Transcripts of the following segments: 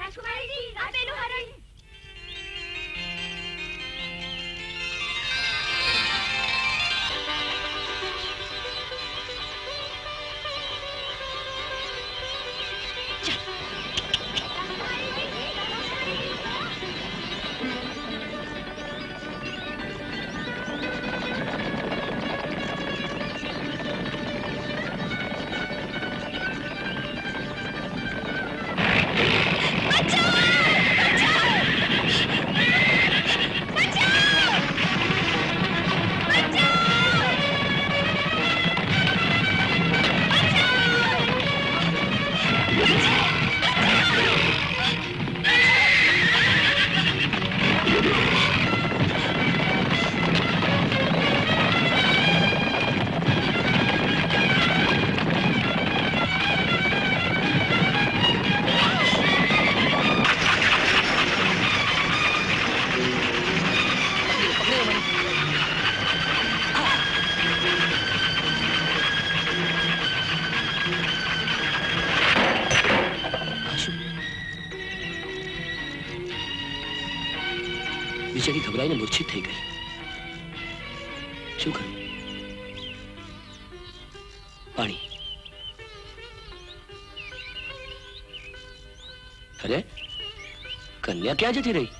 રાજકુમારીજી, આ પેલું હરણ. બિચારી ઘબરાઈને મૂર્છિત થઈ ગઈ. શું કરું? પાણી. અરે કન્યા ક્યાં જતી રહી?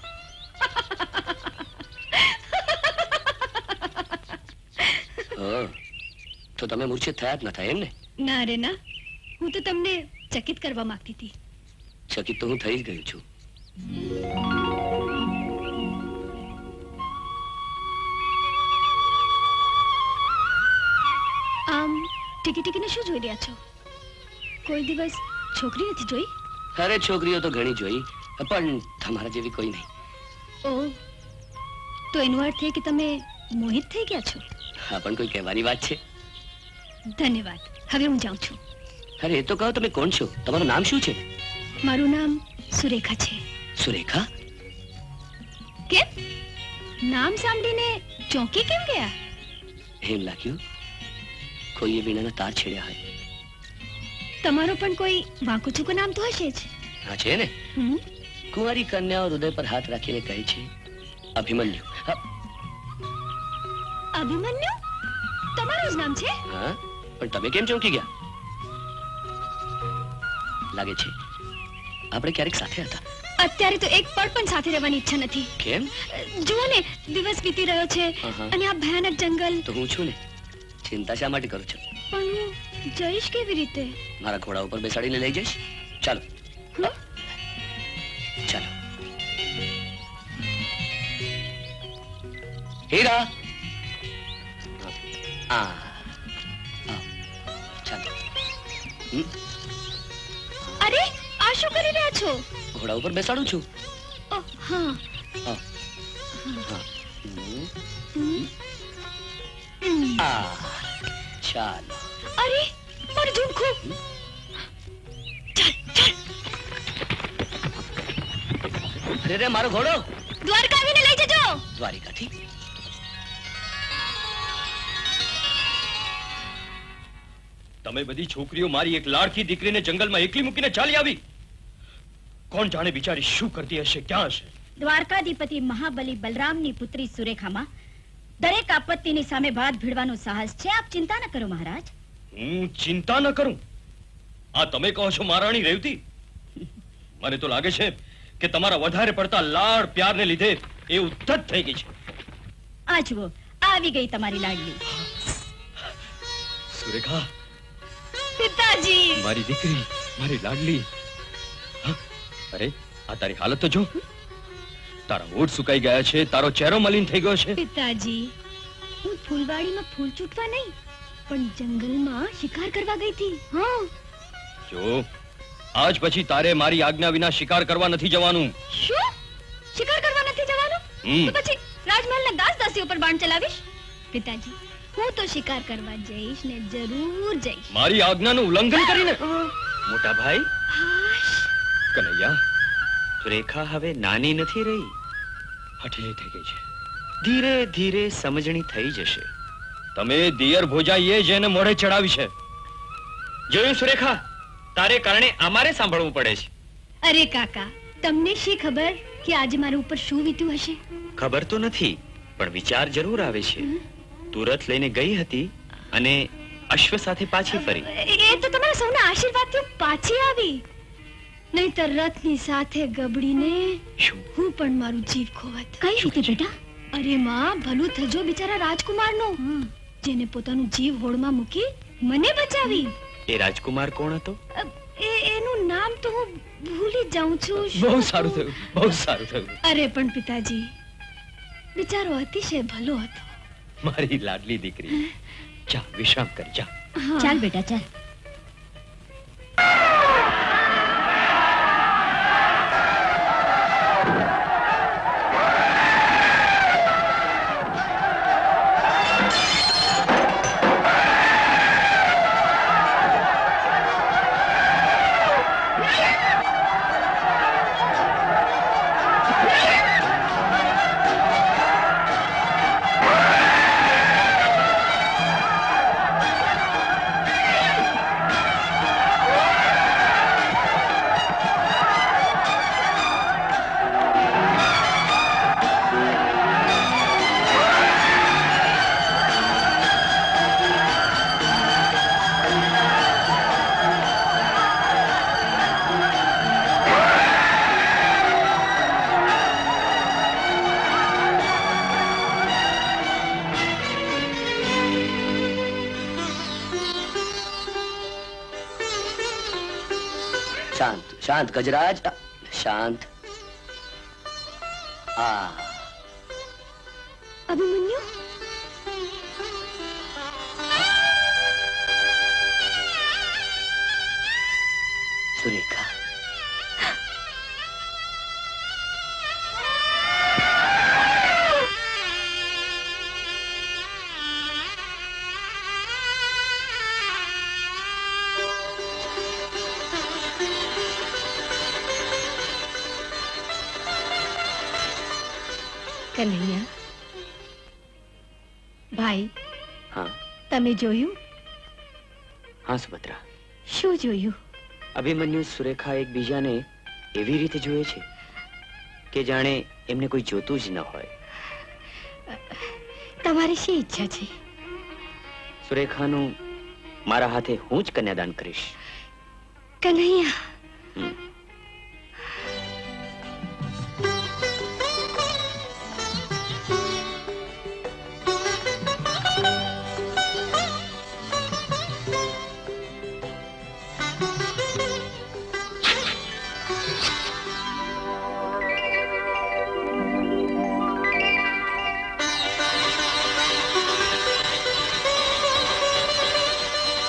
તો તમે મૂર્છિત થયા જ નતા એમ ને? ના રે ના, હું તો તમને ચકિત કરવા માંગતી હતી. ચકિત તો હું થઈ જ ગયો છું. આમ ટીકી ટીકીને શું જોઈ રહ્યા છો? કોઈ દિવસ છોકરી નથી જોઈ? અરે છોકરીઓ તો ઘણી જોઈ, પણ તમારા જેવી કોઈ નહીં. ઓહ, તો એનો અર્થ એ કે તમે મોહિત થઈ ગયા છો? હા, પણ કોઈ કહેવાની વાત છે? ધન્યવાદ. હવે હું જાઉં છું. અરે એ તો કહો, તમે કોણ છો? તમારું નામ શું છે? મારું નામ સુરેખા છે. સુરેખા? કેમ નામ સાંભળીને ચોંકી કેમ ગયા? એમ લાગ્યું કોઈએ વીણાના તાર છેડ્યા હોય. તમારો પણ કોઈ વાંકું ચૂકું નામ તો હશે જ. હા છે ને. કુંવારી કન્યાઓ હૃદય પર હાથ રાખીને કહે છે અભિમન્યુ. અભિમન્યુ તમારું જ નામ છે? હા, પણ તમે કેમ ચોંકી ગયા? લાગે છે આપણે ક્યારેક સાથે હતા. અત્યારે તો એક પળ પણ સાથે રહેવાની ઈચ્છા નથી. કેમ? જુઓ ને, દિવસ વીતી રહ્યો છે અને આ ભયાનક જંગલ. તો હું છું ને, ચિંતા શા માટે કરું છું? પણ હું જઈશ કેવી રીતે? મારા ઘોડા ઉપર બેસાડીને લઈ જઈશ. ચાલો ચાલો. હીરા, ચાલો. અરે આ શું કરી રહ્યા છો? ઘોડા ઉપર બેસાડું છું. ઓહ, હા. ચાલો. અરે મારું ઝુમખું. અરે રે, મારો ઘોડો. દ્વારકા આવીને લઈ જજો. દ્વારિકાથી? તમે બધી છોકરીઓ મારી એક લાડકી દીકરીને જંગલમાં એકલી મૂકીને ચાલી આવી. કોણ જાણે બિચારી શું કરતી હશે, ક્યાં હશે? દ્વારકાધિપતિ મહાબલી બલરામની પુત્રી સુરેખામાં દરેક આપત્તિની સામે ભાત ભીડવાનું સાહસ છે. આપ ચિંતા ન કરો મહારાજ. હું ચિંતા ન કરું? આ તમે કહો છો મહારાણી રેવતી? મને તો લાગે છે કે તમારા વધારે પડતા લાડ પ્યારને લીધે એ ઉદ્ધત થઈ ગઈ છે. આ જુઓ, આવી ગઈ તમારી લાડલી. સુરેખા, પિતાજી. મારી દીકરી, મારી લાડલી. અરે આ તારી હાલત તો જો. તારા હોઠ સુકાઈ ગયા છે, તારો ચહેરો મલિન થઈ ગયો છે. પિતાજી, હું ફૂલવાડીમાં ફૂલ ચૂંટવા નહીં, પણ જંગલમાં શિકાર કરવા ગઈ હતી. હા. જો આજ પછી તારે મારી આજ્ઞા વિના શિકાર કરવા નથી જવાનું. શું? શિકાર કરવા નથી જવાનું? તો પછી રાજમહેલના દાસ દાસીઓ પર બાણ ચલાવીશ? પિતાજી, હું તો શિકાર કરવા જઈશ ને, જરૂર જઈશ. મારી આજ્ઞાનું ઉલ્લંઘન કરીને? મોટા ભાઈ કનૈયા, સુરેખા હવે નાની નથી રહી, હઠે થઈ ગઈ છે. ધીરે ધીરે સમજણી થઈ જશે. તમે દિયર ભોજાઈએ જેને મોઢે ચડાવી છે. જોયું સુરેખા, તારે કારણે અમારે સાંભળવું પડે છે. અરે કાકા, તમને શી ખબર કે આજે મારા ઉપર શું વીત્યું હશે? ખબર તો નથી, પણ વિચાર જરૂર આવે છે. તું રથ લઈને ગઈ હતી અને અશ્વ સાથે પાછી ફરી. એ તો તમારા સૌના આશીર્વાદથી હું પાછી આવી, નહીંતર રથની સાથે ગબડીને શું? હું પણ મારું જીવ ખોવત. કઈ રીતે બેટા? અરે માં, ભલું થજો બિચારા રાજકુમારનો, જેને પોતાનું જીવ હોડમાં મૂકી મને બચાવી. એ રાજકુમાર કોણ હતો? એનું નામ તો હું ભૂલી જાઉં છું. બહુ સારું થયું, બહુ સારું થયું. અરે પણ પિતાજી, બિચારો અતિશય ભલો હતો. મારી લાડલી દીકરી, જા વિશ્રામ કર, જા. હા. ચાલ બેટા ચાલ. શાંત શાંત ગજરાજ, શાંત. આ અભિમન્યુ, સુરેખા, કનૈયા ભાઈ, હા તમે જોયું? હા સુભદ્રા, શું જોયું? અભિમન્યુ સુરેખા એકબીજાને એવી રીતે જુએ છે કે જાણે એમને કોઈ જોતું જ ન હોય. તમારી શી ઈચ્છા છે? સુરેખાનું મારા હાથે હું જ કન્યાદાન કરીશ. કનૈયા, હમ.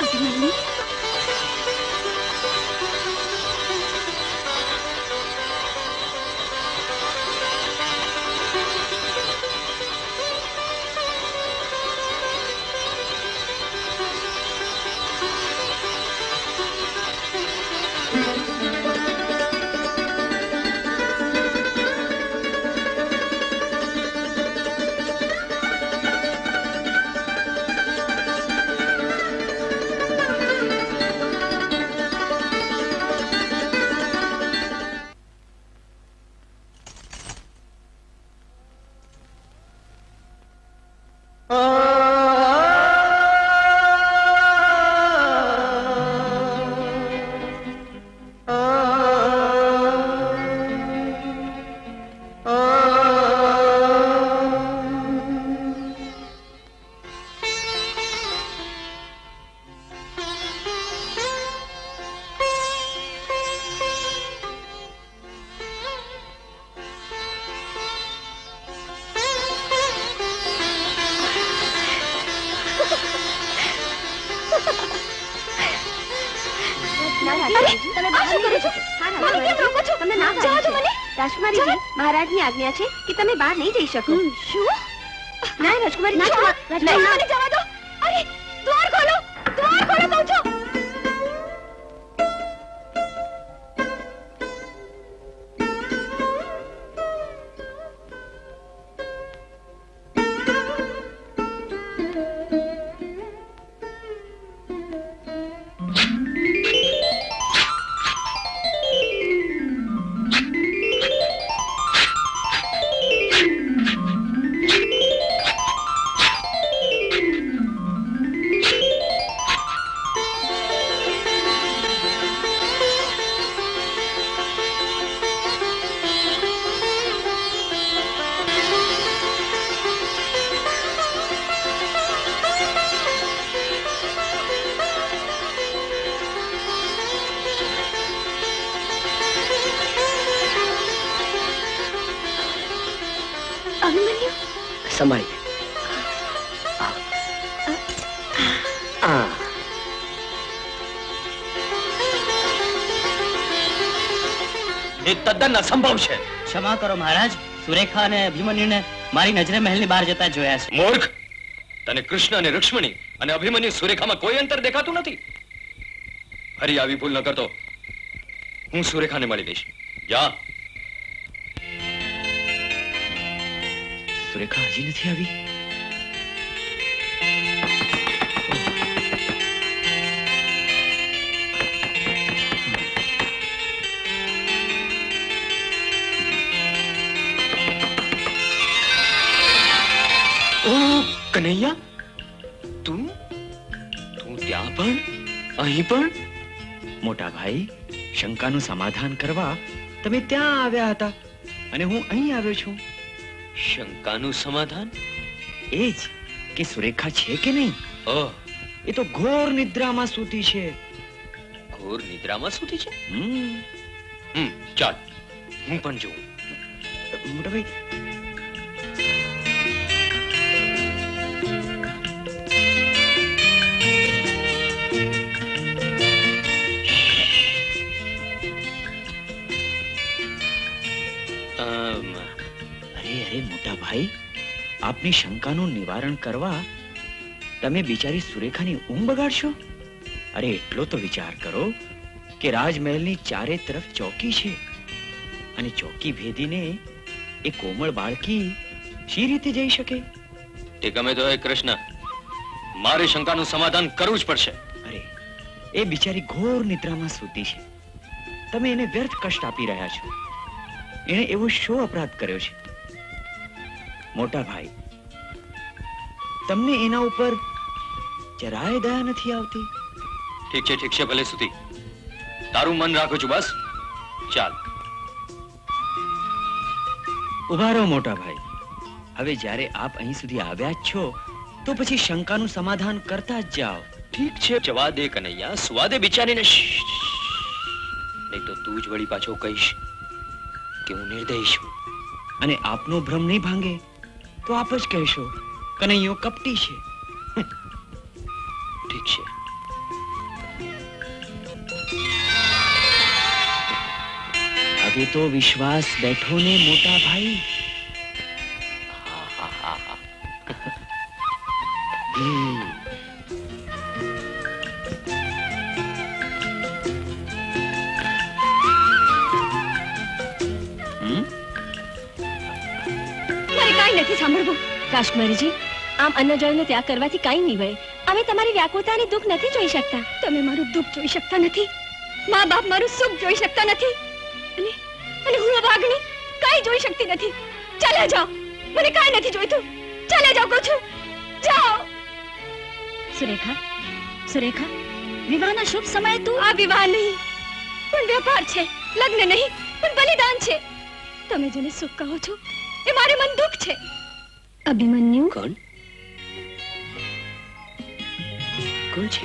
અભિમન્યુ, રાજકુમારીજી, મહારાજની આજ્ઞા છે કે તમે બહાર નહીં જઈ શકો. શું? ના રાજકુમારી, ના, રાજકુમારી, મને જવા દો. અરે, દ્વાર ખોલો, દ્વાર ખોલો કહું છું. અભિમન્યુ સંભાળી આ એ તદ્દન અસંભવ છે. ક્ષમા કરો મહારાજ, સુરેખા અને અભિમન્યુને મારી નજરે મહેલની બહાર જતા જોયા છે. મૂર્ખ, તને કૃષ્ણ અને રુક્ષ્મણી અને અભિમન્યુ સુરેખામાં કોઈ અંતર દેખાતું નથી. ફરી આવી ભૂલ ન કરતો. હું સુરેખાને મળી લઈશ. જા. સુરેખા હજી નથી આવી. ઓ કનૈયા, તું ત્યાં પણ, અહીં પણ? મોટા ભાઈ, શંકાનું સમાધાન કરવા તમે ત્યાં આવ્યા હતા અને હું અહીં આવ્યો છું. શંકાનું સમાધાન? એ જ કે સુરેખા છે કે નહીં. ઓહ, એ તો ઘોર નિદ્રામાં સૂતી છે. ઘોર નિદ્રામાં સૂતી છે? હમ, ચાલ, હું પણ જોઉં. મોટા ભાઈ, અરે મોટા ભાઈ, આપની શંકાનું નિવારણ કરવા તમે બિચારી સુરેખાની ઊંઘ બગાડશો? અરે એટલો તો વિચાર કરો કે રાજમહેલની ચારે તરફ ચોકી છે અને ચોકી ભેદીને એ કોમળ બાળકી શી રીતે જઈ શકે? તે ગમે તો હે કૃષ્ણ, મારે શંકાનું સમાધાન કરવું જ પડશે. અરે એ બિચારી ઘોર નિદ્રામાં સૂતી છે. તમે એને વ્યર્થ કષ્ટ આપી રહ્યા છો. એણે એવો શો અપરાધ કર્યો છે? મોટા ભાઈ, તમને એના ઉપર જરાય દયા નથી આવતી? ઠીક છે, ભલે સુધી. તારું મન રાખું છું, બસ. ચાલ. ઉભા રહો મોટા ભાઈ. હવે જ્યારે આપ અહીં સુધી આવ્યા જ છો તો પછી શંકાનું સમાધાન કરતા જ જાઓ. ઠીક છે, જવા દે કનૈયા, સ્વાદે બિચારીને. નહીં તો તું જ વળી પાછો કહીશ કે હું નિર્દય છું. અને આપનો ભ્રમ નહીં ભાંગે તો આપ જ કહેશો કનૈયો કપટી છે. ઠીક છે. હવે તો વિશ્વાસ બેઠો ને મોટા ભાઈ. મારે કાંઈ નથી સાંભળવું. કાશ્મીરજી, આમ અન્નજળનો ત્યાગ કરવાથી કાંઈ નહીં વળે. અમે તમારી વ્યાકુળતા અને દુઃખ નથી જોઈ શકતા. તમે મારું દુઃખ જોઈ શકતા નથી, મા બાપ મારું સુખ જોઈ શકતા નથી, અને અને હું અભાગણી કાંઈ જોઈ શકતી નથી. ચાલ્યા જાઓ, મને કાંઈ નથી જોઈતું. ચાલ્યા જાઓ કહું છું, જાઓ. સુરેખા, સુરેખા, વિવાહના શુભ સમયે તું આ વિવાહ નહીં પણ વેપાર છે, લગ્ન નહીં પણ બલિદાન છે. તમે જેને સુખ કહો છો એ મારે મન દુઃખ છે. અભિમન્યુ, કોણ કોણ છે?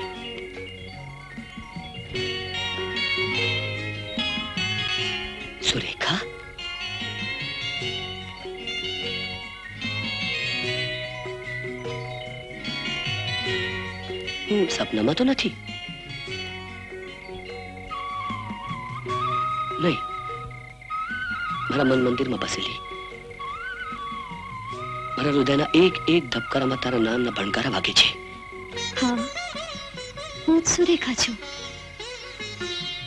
સુરેખા? હું સપનામાં તો નથી? નહીં, મારા મન મંદિરમાં બસેલી. મારા હૃદયના એક એક ધબકારામાં તારા નામના ભણકારા વાગે છે. હા, હું જ સુરેખા છું.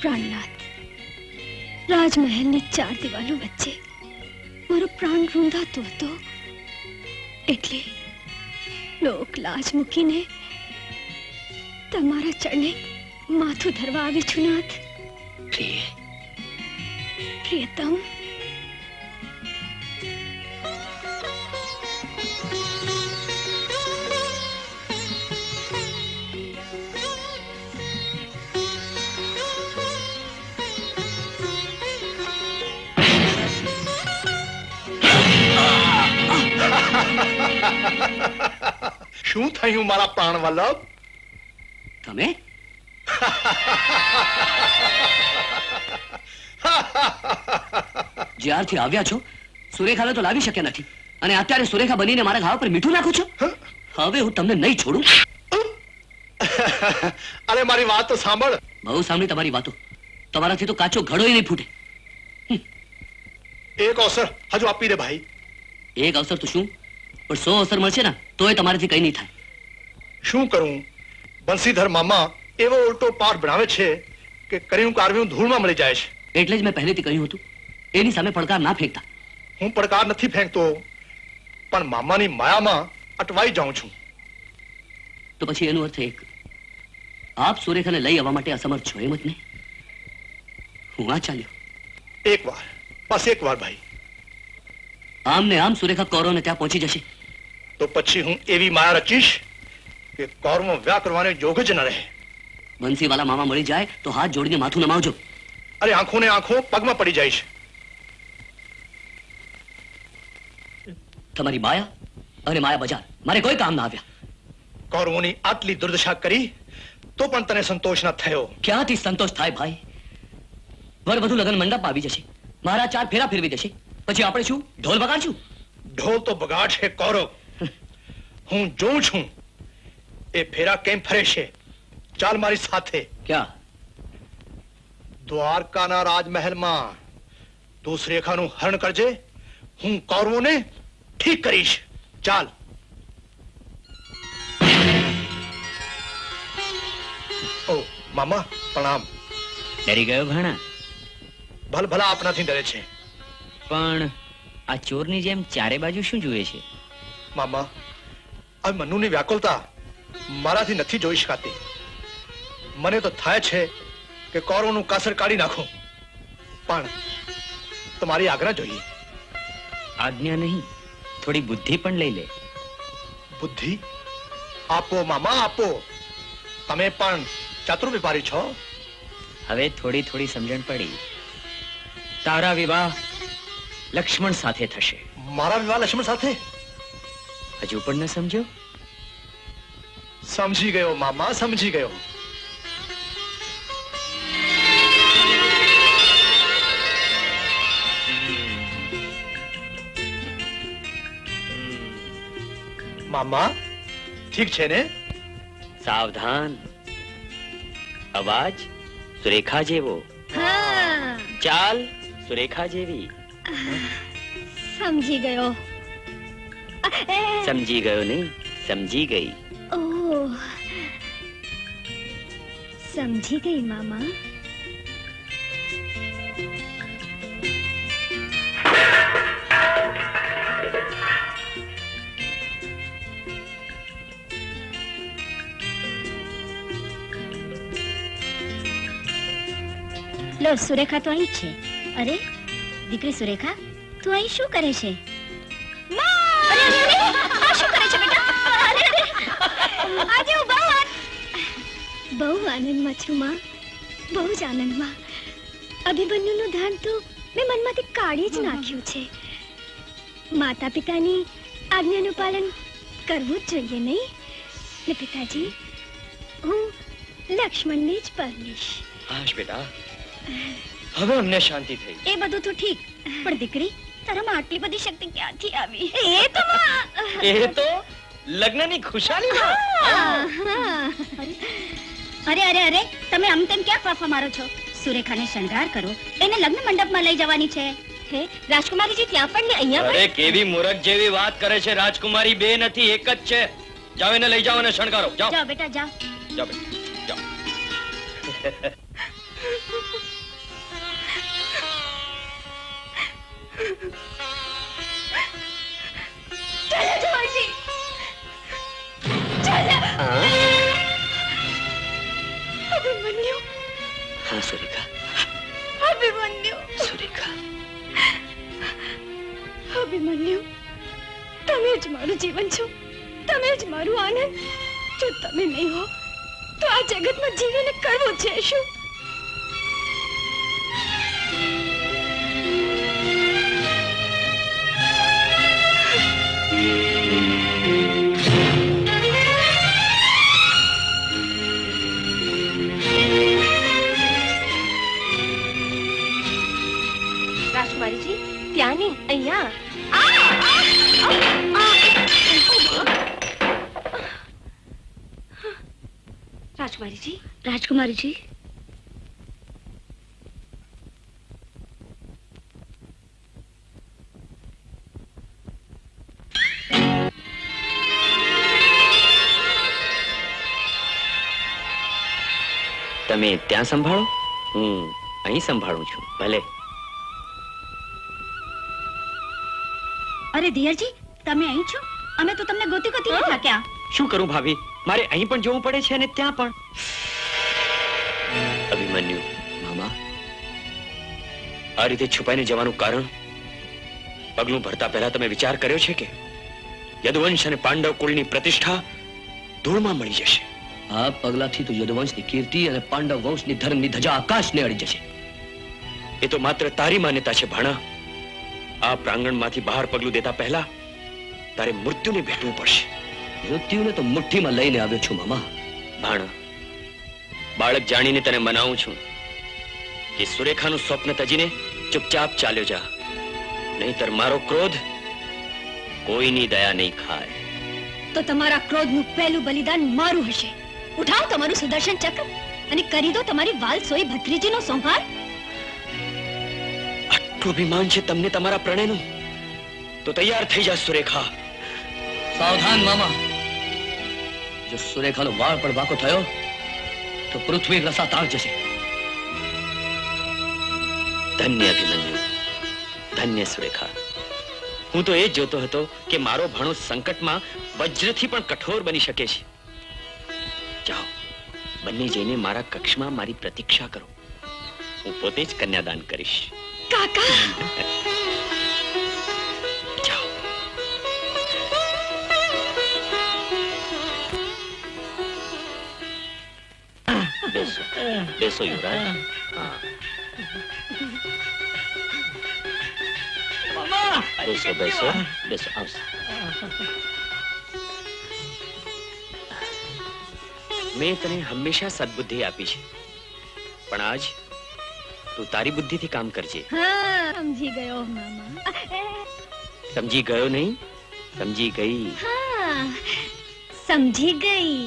પ્રાણનાથ, રાજમહેલની 4 દિવાલો વચ્ચે મારો પ્રાણ રૂંધાતો હતો, એટલે લોક લાજ મૂકીને તમારા ચરણે માથું ધરવા આવી છું. નાથ, પ્રિય, પ્રિયતમ, શું થયું મારા પ્રાણ વલ્લભ? તમે? જ્યારથી આવ્યા છો સુરેખાને તો લાવી શક્યા નથી. અને અત્યારે સુરેખા બનીને મારા ઘા પર મીઠું નાખો છો? હવે હું તમને નહીં છોડું. અરે મારી વાત તો સાંભળ. બહુ સાંભળી તમારી વાતો. તમારાથી તો કાચો ઘડો નહીં ફૂટે. એક અવસર હજુ આપી દે ભાઈ. એક અવસર તો શું, પણ 100 અવસર મળશે ને તોય તમારાથી કઈ નહીં થાય. શું કરું? બંસીધર મામા એવો ઉલટો પાઠ ભણાવે છે કે કર્યું કાર્યું ધૂળમાં મળી જાય છે. એટલે જ મેં પહેલેથી કહ્યું હતું, એની સામે પડકાર ના ફેંકતા. હું પડકાર નથી ફેંકતો, પણ મામાની માયામાં અટવાઈ જાઉં છું. તો પછી એનો અર્થ એક, આપ સુરેખાને લઈ આવવા માટે અસમર્થ છો એમ જ ને? હું આ ચાલ્યો. એક વાર, બસ એક વાર ભાઈ. આમ ને આમ સુરેખા કૌરવને ત્યાં પહોંચી જશે. તો પછી હું એવી માયા રચીશ કે કૌરવમાં વ્યા કરવાને જોગ જ ન રહે. બંસીવાલા મામા મળી જાય તો હાથ જોડીને માથું નમાવજો. અરે આંખો ને આંખો પગમાં પડી જાય છે. તમારી માયા અને માયા બજાર મારે કોઈ કામ ના આવ્યા. કૌરવોની આટલી દુર્દશા કરી તો પણ તને સંતોષ ન થયો. ક્યાંથી સંતોષ થાય ભાઈ? વર વધુ લગ્ન મંડપ આવી જશે, મારા 4 ફેરા ફેરવી દેશે, પછી આપણે શું ઢોલ વગાડશું? ઢોલ તો બગાડશે કૌરવ. હું જોઉં છું એ ફેરા કેમ ફરે છે. ચાલ મારી સાથે. ક્યાં? દ્વારકાના રાજમહેલમાં તું સુરેખાનું હરણ કરજે, હું કૌરવોને ઠીક કરીશ. ચાલ. ઓ મામા પ્રણામ. ડરી ગયો ભાણા? ભલ ભલા આપનાથી ડરે છે. પણ આ ચોરની જેમ ચારે બાજુ શું જુએ છે? મામા આ મનુની વ્યાકુલતા મારાથી નથી જોઈ શકાતી. મને તો થાય છે કે કૌરવનું કાસર કાઢી નાખું, પણ તમારી આજ્ઞા જોઈએ. આજ્ઞા નહીં, થોડી બુદ્ધિ પણ લઈ લે. બુદ્ધિ આપો મામા આપો. તમે પણ ચાતુર વેપારી છો. હવે થોડી થોડી સમજણ પડી. તારા વિવાહ લક્ષ્મણ સાથે થશે. મારા વિવાહ લક્ષ્મણ સાથે? હજુ પણ ન સમજો? સમજી ગયો મામા, સમજી ગયો. મામા ઠીક છે ને? સાવધાન, અવાજ સુરેખા જેવો. હા, ચાલ સુરેખા જેવી. સમજી ગયો. સમજી ગયો નહીં, સમજી ગઈ. ઓહ, સમજી ગઈ મામા. લો, સુરેખા તો અહીં જ છે. અરે દીકરી સુરેખા, તું અહીં શું કરે છે? અરે, અરે, અરે, આ શું કરે છે બેટા? અરે, અરે, આજે હું બહુ આનંદમાં છું માં, બહુ જ આનંદમાં. અભિમન્યુનું ધ્યાન તો મેં મનમાંથી કાઢી જ નાખ્યું છે. માતા પિતાની આજ્ઞાનું પાલન કરવું જ જોઈએ નહીં ને પિતાજી? હું લક્ષ્મણને જ પરણીશ. હાશ બેટા, હવે અમને શાંતિ થઈ. એ બધું તો ઠીક, પણ દીકરી તારામાં આટલી બધી શક્તિ ક્યાંથી આવી? એ તો માં. એ તો લગ્નની ખુશાલીમાં. અરે અરે અરે, તમે આમ તેમ ક્યાં ફાફા મારો છો? સુરેખાને શણગાર કરો, એને લગ્ન મંડપમાં લઈ જવાની છે. હે રાજકુમારીજી, ત્યાં પણ ને અહીંયા અરે કેવી મૂરખ જેવી વાત કરે છે. રાજકુમારી બે નથી, એક જ છે. જાઓ એને લઈ જાઓ અને શણગારો. જાઓ જાઓ બેટા જાઓ. જાઓ બેટા, જાઓ. ચાલો જવાજી, ચાલો. અભિમન્યુ, હા સુરેખા, અભિમન્યુ, સુરેખા. અભિમન્યુ, તમે જ મારું જીવન છો, તમે જ મારું આનંદ. જો તમે નહીં હો તો આ જગતમાં જીવીને કરવું છે શું? રાજકુમારીજી, ત્યાં નહીં, અહીંયા. રાજકુમારીજી, રાજકુમારીજી, તમે ત્યાં સંભાળો, હું અહીં સંભાળું છું. ભલે. અરે ધીરજી, તમે અહીં છો? અમે તો તમને ગોતી ગોતીને થાક્યા. શું કરું ભાભી, મારે અહીં પણ જોવું પડે છે અને ત્યાં પણ. અભિમન્યુ, મામા, આ રીતે છુપાઈને જવાનું કારણ? પગલું ભરતા પહેલા તમે વિચાર કર્યો છે કે યદુવંશ અને પાંડવ કુળની પ્રતિષ્ઠા ધૂળમાં મળી જશે? આ પગલાથી તો યદુવંશની કીર્તિ અને પાંડવ વંશની ધર્મની ધજા આકાશને અડી જશે. એ તો માત્ર તારી માન્યતા છે ભાણા. આ પ્રાંગણમાંથી બહાર પગલું દેતા પહેલા તારે મૃત્યુને ભેટવું પડશે. મૃત્યુને તો મુઠ્ઠીમાં લઈને આવ્યો છું મામા. ભાણા, બાળક જાણીને તને મનાવું છું કે સુરેખાનું સ્વપ્ન તજીને ચૂપચાપ ચાલ્યો જા, નહીતર મારો ક્રોધ કોઈની દયા નહીં ખાય. તો તમારા ક્રોધનું પહેલું બલિદાન મારું હશે. ઉઠાવો તમારું સુદર્શન ચક્ર અને કરી દો તમારી વાલસોઈ ભત્રીજીનો સંહાર. આટલું અભિમાન છે તમને તમારા પ્રણયનું? તો તૈયાર થઈ જા સુરેખા. સાવધાન મામા, જો સુરેખાનો વાળ પણ વાંકો થયો તો પૃથ્વી રસાતાળ જશે. ધન્ય અભિમન્યુ, ધન્ય સુરેખા. હું તો એ જ જોતો હતો કે મારો ભાણો સંકટમાં વજ્રથી પણ કઠોર બની શકે છે. જાઓ, બંને જઈને મારા કક્ષમાં મારી પ્રતીક્ષા કરો. હું પોતે જ કન્યાદાન કરીશ. કાકા, જાઓ. બેસો, બેસો યુવરાજ. હા. બેસો, બેસો, બેસો. આવશે. મેં તને હંમેશા સદબુદ્ધિ આપી છે, પણ આજ તું તારી બુદ્ધિથી કામ કરજે. હા, સમજી ગયો મામા. સમજી ગયો નહીં, સમજી ગઈ. હા, સમજી ગઈ.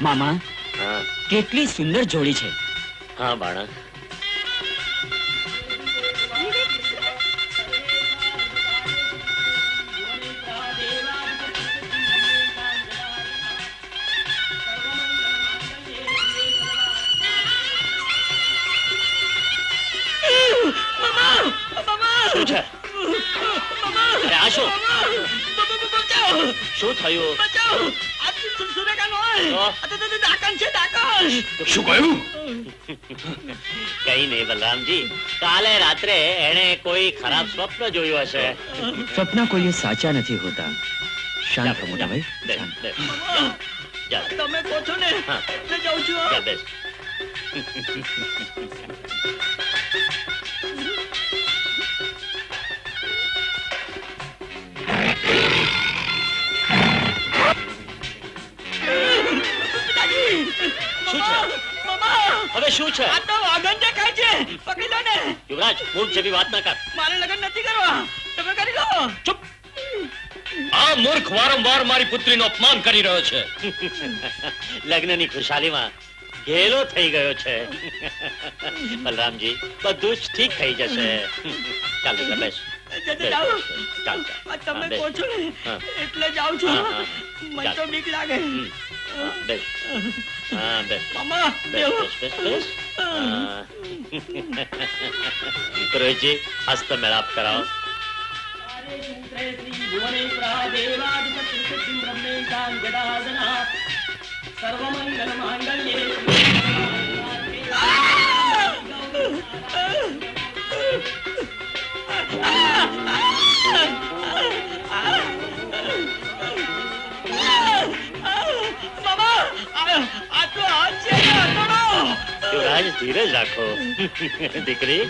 મામા, કેટલી સુંદર જોડી છે. હા બાળક. શું છે? અરે આ શું? શું થયું? શું કહ્યું? કઈ નહીં બલરામજી, કાલે રાત્રે એણે કોઈ ખરાબ સ્વપ્ન જોયું હશે. સપના કોઈ સાચા નથી હોતા. શાંત રહો મોટા ભાઈ. બેસ, બેસ. જા. તમે કહો છો ને, હા. હું જાઉં છું. જા, બેસ. હવે શું છે? પકડી લો ને. યુવરાજ, મૂર્ખ જેવી વાત ના કર. મારે લગ્ન નથી કરવા, તમે કરી લો. ચૂપ. આ મૂર્ખ વારંવાર મારી પુત્રીનું અપમાન કરી રહ્યો છે. લગ્નની ખુશાલીમાં ઘેલો થઈ ગયો છે. બલરામજી, બધું જ ઠીક થઈ જશે. ચાલ દીકરા, બેસ. જલ્દી જાઓ. ચાલ, આ તમે બેસ. કહો છો ને હા. એટલે જાઉં છું. હા, હા. મને ચાલ. તો બીક લાગે. બેસ. હા, બેસ. મામા બેસ, બેહો. બેસ, બેસ, બેસ. હા. પુરોહિતજી, હસ્ત મેળાપ કરાવો. યુવરાજ, ધીરજ રાખો. દીકરી.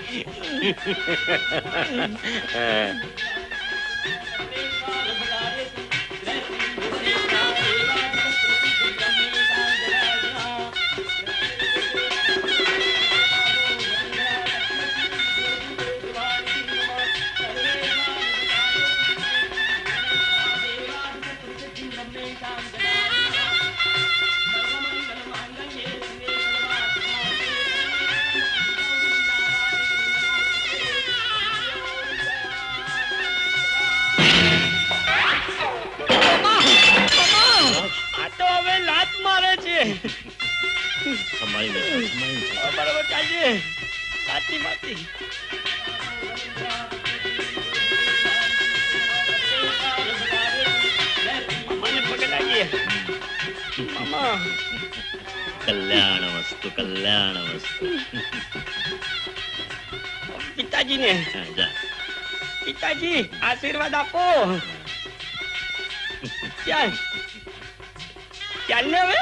આ તો હવે લાત મારે છે. સંભાળીને, સંભાળીને. બરાબર ચાલજે. સાચી વાતી. મામાને પગે લાગીએ. મામા. કલ્યાણ વસ્તુ. પિતાજીને. હા, જા. પિતાજી, આશીર્વાદ આપો. ચાલ ચાલ ને હવે.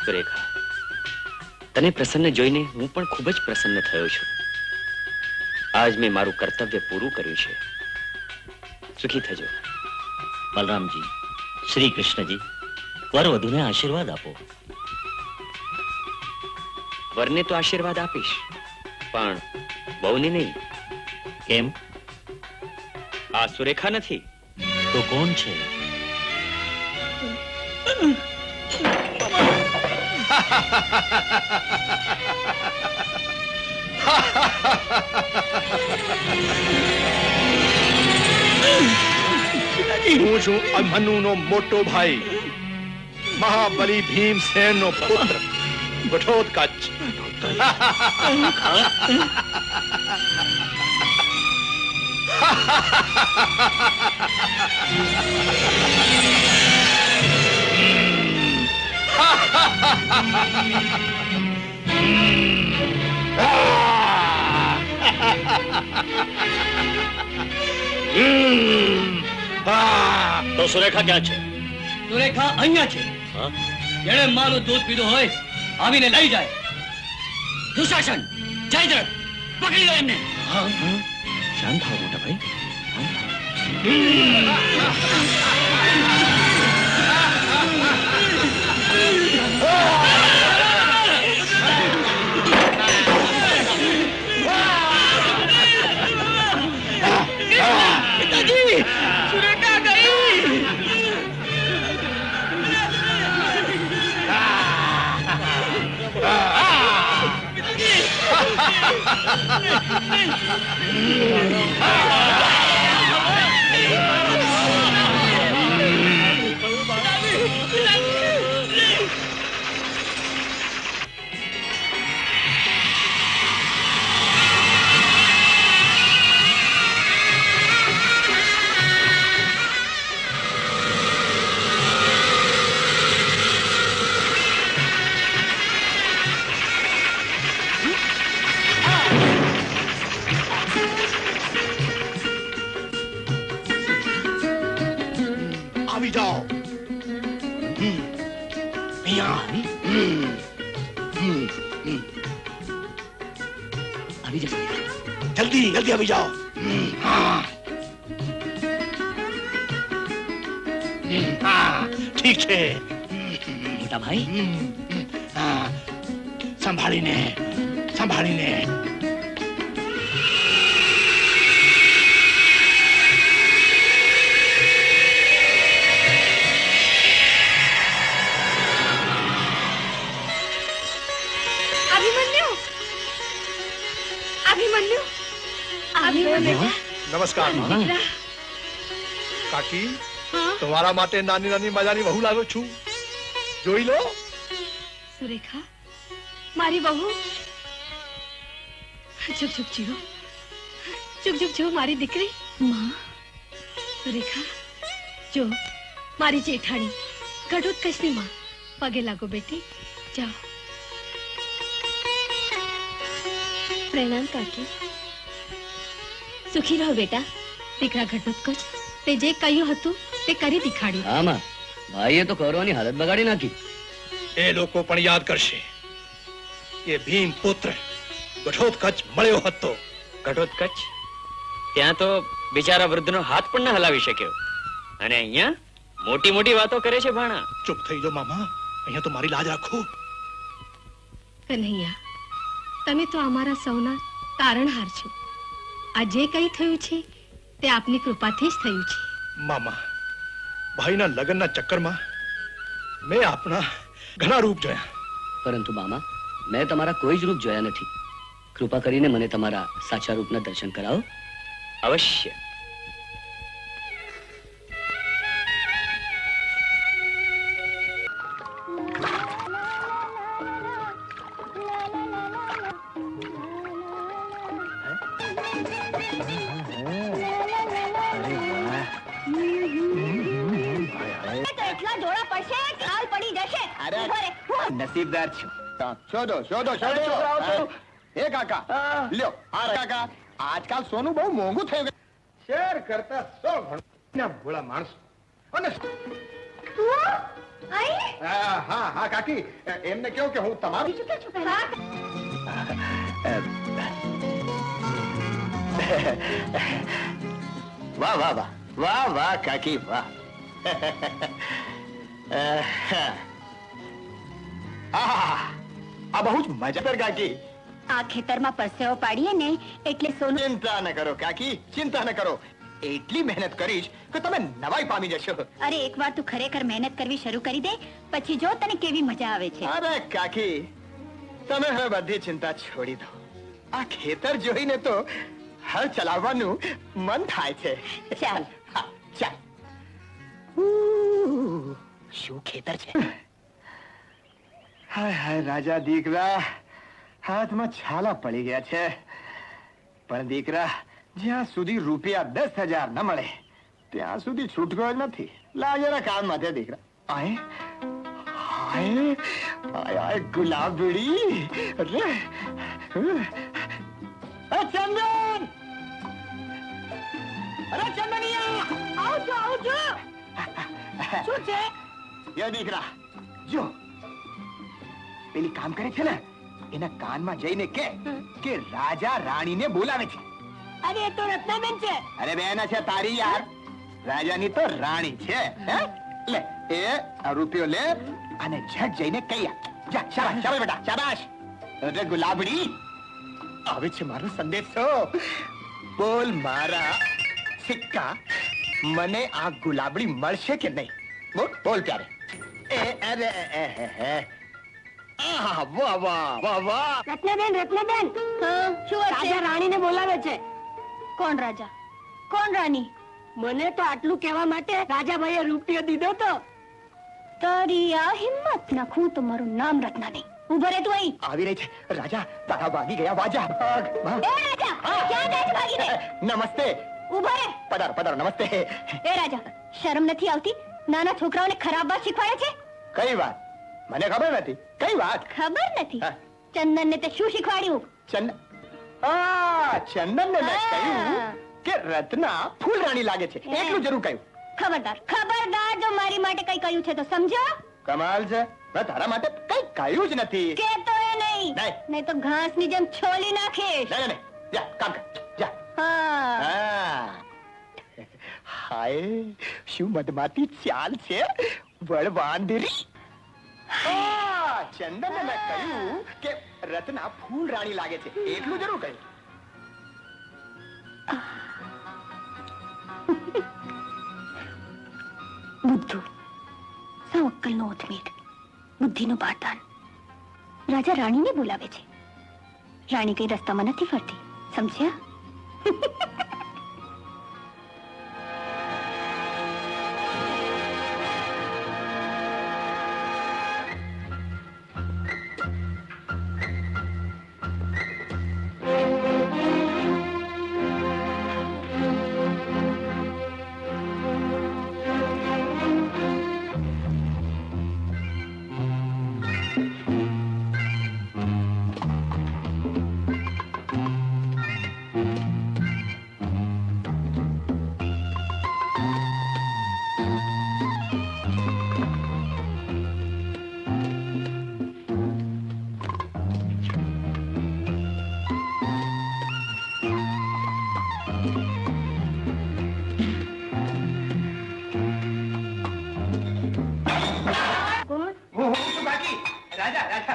સુરેખા, તને પ્રસન્ન જોઈને હું પણ ખૂબ જ પ્રસન્ન થયો છું. આજ મેં મારું કર્તવ્ય પૂરું કર્યું છે. સુખી થજો. બલરામજી, શ્રી કૃષ્ણજી, વરવધુને આશીર્વાદ આપો. વરને તો આશીર્વાદ આપીશ, પણ વહુને નહીં. કેમ? આ સુરેખા નથી. તો કોણ છે? હું છું અભનુનો મોટો ભાઈ, મહાબલી ભીમસેનનો પુત્ર ઘટોત્કચ. તો સુરેખા ક્યાં છે? સુરેખા અહીંયા છે. હા? જેણે માનું દૂધ પીધું હોય આવીને લઈ જાય. દુશાસન, જયદ્રથ, પકડી લો એમને. શાંત થાઓ મોટા ભાઈ. પિતાજી, સુરેખા ગઈ. આવી જાઓ. આવી જશે. જલ્દી જલ્દી આવી જાઓ. ઠીક છે. મોટા ભાઈ, સંભાળીને. સંભાળીને. અભિમન્યુ અભિમન્યુ અભિમન્યુ નમસ્કાર દીકરા. કાકી, હા તમારા માટે નાની નાની મજાની વહુ લાવ્યો છું, જોઈ લો. સુરેખા મારી બહુ ચુપ ચુપ જીવો, ચુપ ચુપ જીવો મારી દીકરી. માં સુરેખા જો મારી જેઠાણી ઘટોત્કચની માં, પગે લાગો બેટી, જાઓ. પ્રણામ કાકી. સુખી રહો બેટા. દીકરા ઘટોત્કચ, તે જે કહ્યું હતું તે કરી દેખાડ્યું. આમાં ભાઈએ તો કૌરવોની હાલત બગાડી નાખી. એ લોકો પણ યાદ કરશે કે ભીમ પુત્ર ઘટોત્કચ મળ્યો હતો. ઘટોત્કચ ત્યાં તો બિચારા વૃદ્ધનો હાથ પણ ન હલાવી શક્યો, અને અહીંયા મોટી મોટી વાતો કરે છે ભાણા. ચૂપ થઈ જાઓ મામા, અહીંયા તો મારી લાજ રાખો. કન્હૈયા, તમે તો અમારા સૌના તારણહાર છો. આ જે કંઈ થયું છે તે આપની કૃપાથી જ થયું છે. મામા, ભાઈના લગ્નના ચક્કરમાં મેં આપના ઘણા રૂપ જોયા. પરંતુ મામા, મેં તમારા કોઈ જ રૂપ જોયા નથી. કૃપા કરીને મને તમારા સાચા રૂપના દર્શન કરાવો. અવશ્ય. એટલા જોડા પડશે, ખાલ પડી જશે. ઉભો રહે. નસીબદાર છું. શોધો શોધો શોધો. એ કાકા લ્યો, આ કાકા, આજકાલ સોનું બહુ મોંઘું થયું ગયું. શેર કરતા 100 ગણું ભોળા માણસો. અને હા હા હા કાકી, એમને કહ્યું કે હું તમારું વાહ વાહ વાહ વાહ વાહ કાકી વાહ. આ બહુ જ મજાદાર કાકી. આ ખેતરમાં પરસેવો પાડીએ ને એટલે સોનું. ચિંતા ન કરો કાકી, ચિંતા ન કરો. એટલી મહેનત કરીશ કે તમે નવાઈ પામી જશો. અરે એકવાર તું ખરેખર મહેનત કરવી શરૂ કરી દે, પછી જો તને કેવી મજા આવે છે. અરે કાકી, તમે હવે બધી ચિંતા છોડી દો. આ ખેતર જોઈને તો હળ ચલાવવાનું મન થાય છે. ચાલ. હા, ચાલ. શું ખેતર છે? હાય હાય રાજા દીકરા, હાથમાં છાલા પડી ગયા છે. પણ દીકરા, જ્યાં સુધી રૂપિયા 10,000 ન મળે ત્યાં સુધી છૂટકો જ નથી. લાગેલા કામ માટે દીકરા. આય હાય આય આય ગુલાબડી. અરે ચંદન, અરે ચંદનિયા, આવજો આવજો. શું છે? યે દીકરા, જો પેલી કામ કરે છે ને, એના કાનમાં જઈને કે રાજા રાણીને બોલાવે છે. અરે એ તો રત્નાબેન છે. અરે બેન છે તારી યાર, રાજાની તો રાણી છે. હે લે એ આ રૂપિયો લે અને ઝટ જઈને કહી આવ. જા, શાબાશ શાબાશ બેટા, શાબાશ. અરે ગુલાબડી, આવે છે મારો સંદેશો. બોલ મારા સિક્કા, મને આ ગુલાબડી મળશે કે નહીં? બોલ બોલ ત્યારે. અરે આહા, વાહ વાહ વાહ વાહ. રત્નાબેન, રત્નાબેન. શું રાજા રાણીને બોલાવે છે. કોણ રાજા, કોણ રાણી? મને તો આટલું કહેવા માટે રાજાભાઈએ રૂપિયો દીધો તો. તારી આ હિંમત. નખું તો મારું નામ રત્ના નહીં. ઉભો રહે તું અહીં. આવી રહી છે રાજા, તારા ભાગી ગયા વાજા. ભાગ, ભાગ. એ રાજા, ક્યાં જાય છે ભાગીને? નમસ્તે. ઉભો રહે. પધારો પધારો, નમસ્તે. એ રાજા, શરમ નથી આવતી? નાના છોકરાઓને ખરાબ વાત શીખવાડે છે. કઈ વાત? મને ખબર નથી. કઈ વાત? ખબર નથી? હા. ચંદનને તે શું શીખવાડ્યું? ચંદન, હા ચંદનને મેં હા. કહ્યું કે રત્ના ફૂલ રાણી લાગે છે, એટલું જરૂર કહ્યું. ખબરદાર, ખબરદાર, જો મારી માટે કઈ કહ્યું છે તો સમજો. કમાલ છે, મેં તારા માટે કઈ કહ્યું જ નથી. કેતો એ નહીં, નહીં. નહીં તો ઘાસની જેમ છોલી નાખીશ. નહીં નહીં, જા કામ કર, જા. હા. હા. હાય, શું મધમાતી ચાલ છે, વળવાંદરી. ચંદન મેં કહ્યું કે રત્ના ફૂલ રાણી લાગે છે એટલું જરૂર કહ્યું. બુદ્ધુ સૌ અક્કલનો ઉદ્મિત, બુદ્ધિનું બારદાન. રાજા રાણીને બોલાવે છે. રાણી કઈ રસ્તામાં નથી ફરતી, સમજ્યા?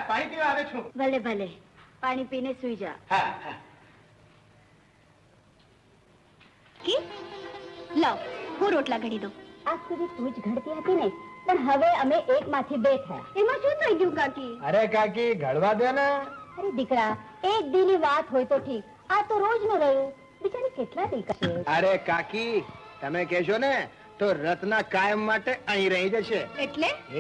પાણી પીવા આવે છું. ભલે ભલે, પાણી પીને સુઈ જા. હા હા. લાવ, હું રોટલા ઘડી દઉં. આજ સુધી તું જ ઘડતી હતી ને, પણ હવે અમે એક માંથી બે થયા. એમાં શું થઈ ગયું કાકી? અરે કાકી ઘડવા દે ને. અરે દીકરા, એક દીની વાત હોય તો ઠીક, આ તો રોજ નું રહ્યું. બિચારી કેટલા દી કરશે? અરે કાકી તમે કહેશો ને તો રત્ના કાયમ માટે અહીં રહી જશે.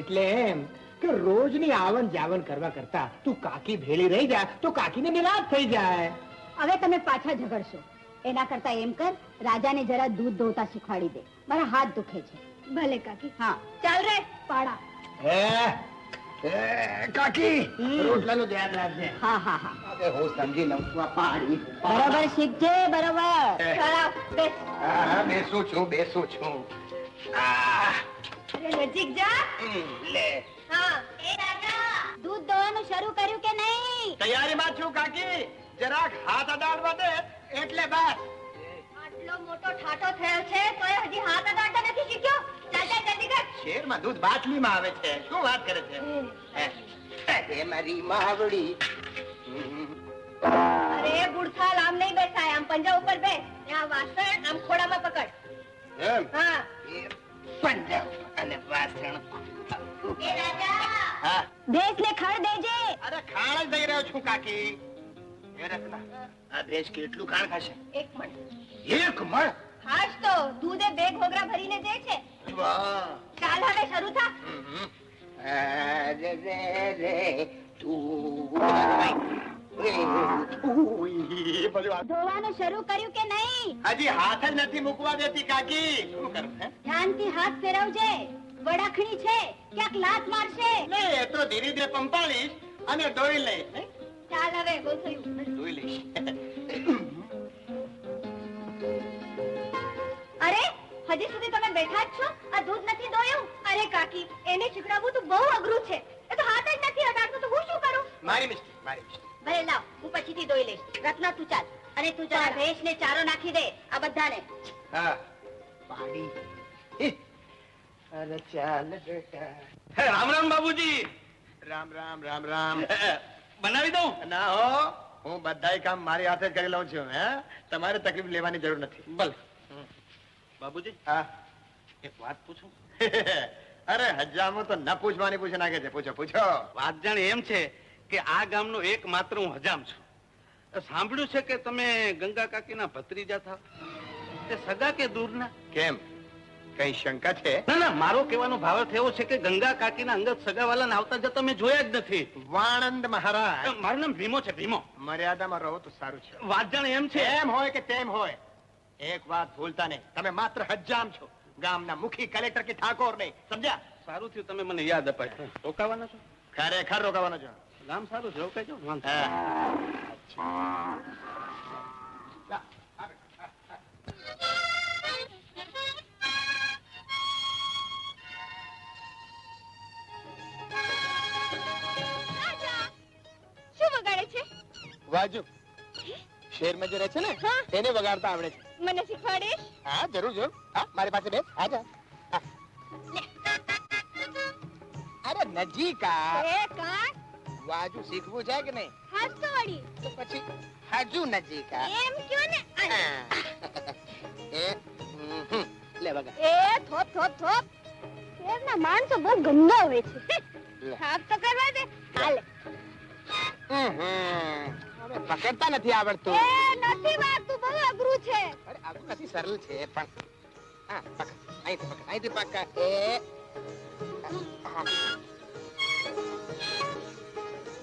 એટલે એમ કે રોજની આવન જાવન કરવા કરતા તું કાકી ભેળી રહી જા તો કાકીને નિરાશ થઈ જાય. હવે તમે પાછા ઝઘડશો. એના કરતા એમ કર, રાજાને જરા દૂધ દોતા શીખવાડી દે. મારા હાથ દુખે છે. ભલે કાકી. હા ચાલ રે પાડા. કાકી રોટલાનું ધ્યાન રાખજે. હા હા હા, અરે હું સમજી લઉં છું આ પાણી. બરાબર શીખજે, બરાબર. ચાલ, બેસ. હા બેસું છું. અરે નજીક જા. લે હા, એ રાજા દૂધ દોવાનું શરૂ કર્યું કે નહીં? તૈયારીમાં છું કાકી. જરાક હાથ અડાડવા દે એટલે બસ. આટલો મોટો ઠાટો થયો છે તોય હજી હાથ અડાડતા નથી શીખ્યો. ચાલ ચાલ જલ્દી કર. શેરમાં દૂધ બાટલીમાં આવે છે. શું વાત કરે છે? એ મારી માવડી. અરે બુડથાલ, આમ નહીં બેસાય, આમ પંજા ઉપર બેસ. આ વાસણ આમ ખોડામાં પકડ. એમ હા. પંજા અને વાસણ. એ રાજા, હા ભેંસને ખડ દેજે. અરે ખાણ જ દઈ રહ્યો છું કાકી. એ રત્ના, આ ભેંસ કેટલું ખાણ ખાશે? એક મણ. એક મણ? હાશ તો દૂધે બે ઘોઘરા ભરીને દે છે. વાહ. ચાલ હવે શરૂ થા. ધોવાનું શરૂ કર્યું કે નહીં? હજી હાથ જ નથી મૂકવા દેતી કાકી. શું કરું? ધ્યાનથી હાથ ફેરવજે. વડાખણી છે, ક્યાંક લાત મારશે. એ તો ધીરે ધીરે પંપાળીશ અને ધોઈ લઈશ. ચાલ હવે બહુ થયું. ધોઈ લઈશ. અરે હજી સુધી તમે બેઠા જ છો? આ દૂધ નથી દોયું? અરે કાકી, એને શીખડાવવું તો બહુ અઘરું છે. એ તો હાથ જ નથી અડાડતો, તો હું શું કરું? મારી મિસ્ટેક. ભલે લાવ, હું પછીથી દોઈ લઈશ. રત્ના તું ચાલ, અને તું જરા ભેંસને ચારો નાખી દે આ બધાને. હા પાણી. અરે ચાલ બેટા. રામ રામ બાબુજી. રામ રામ રામ રામ. બનાવી દઉં? ના હો, હું બધાય કામ મારી હાથે જ કરી લઉં છું. હે, તમારે તકલીફ લેવાની જરૂર નથી. ભલે. બાબુજી હા. એક વાત પૂછું? અરે હજામો તો ન પૂછવાની પૂછે નાખે છે. પૂછો પૂછો. વાત જાણે એમ છે કે આ ગામનો એકમાત્ર હું હજામ છું. સાંભળ્યું છે કે તમે ગંગા કાકીના ભત્રીજા થાવ. તે સગા કે દૂરના? કેમ, કઈ શંકા છે? ના ના, મારો કહેવાનો ભાવ એવો છે કે ગંગા કાકીના અંગત સગાવાલાને આવતા જતા મેં જોયા જ નથી. વાણંદ મહારાજ. મારું નામ ભીમો છે, ભીમો. મર્યાદામાં રહો તો સારું છે. વાત જાણે એમ છે. એમ હોય કે તેમ હોય, એક વાત ભૂલતા નહીં, તમે માત્ર હજામ છો, ગામના મુખી, કલેક્ટર કે ઠાકોર નહીં. સમજ્યા? સારું થયું તમે મને યાદ અપાય. રોકાવાના છો? ખરેખર રોકાવાનો છો. ગામ સારું છે, રોકાઈ જાઓ. વાંધો હા. શું વગાડે છે? વાજુ શેરમાં જે રહે છે ને એને વગાડતા આવડે છે. મને શીખવાડીશ? હા જરૂર જરૂર. હા મારી પાસે બેસ. આજા. અરે નજીકા એ કાં વાજુ શીખવું છે કે નહીં? હસતો વળી તો પછી હજુ નજીકા એમ કયો ને એ લે બગા એ થોપ થોપ થોપ શહેરના માણસો બહુ ગંદા હોય છે સાફ તો કરવા દે હાલે હવે પકડતા નથી આવડતું. એ નથી વાગતું બહુ અઘરું છે અરે આવું નથી, સરળ છે પણ હા પકડ અહીંથી પકડ એ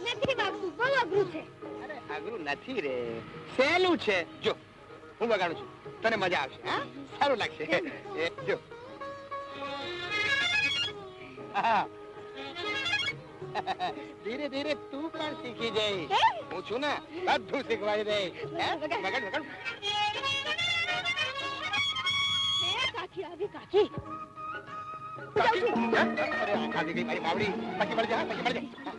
નથી વાગતું બહુ અઘરું છે અરે અઘરું નથી રે, સહેલું છે. જો હું વગાડું છું, તને મજા આવશે. હા સારું લાગશે. એ જો હા. ધીરે ધીરે તું પણ શીખી જઈશ. હું છું ને, બધું શીખવાડી દઈશ. વગાડ વગાડ. એ કાકી આવી કાકી કાકી, અરે ખાધી ગઈ મારી માવડી. પછી મળી જા, પછી મળી જા.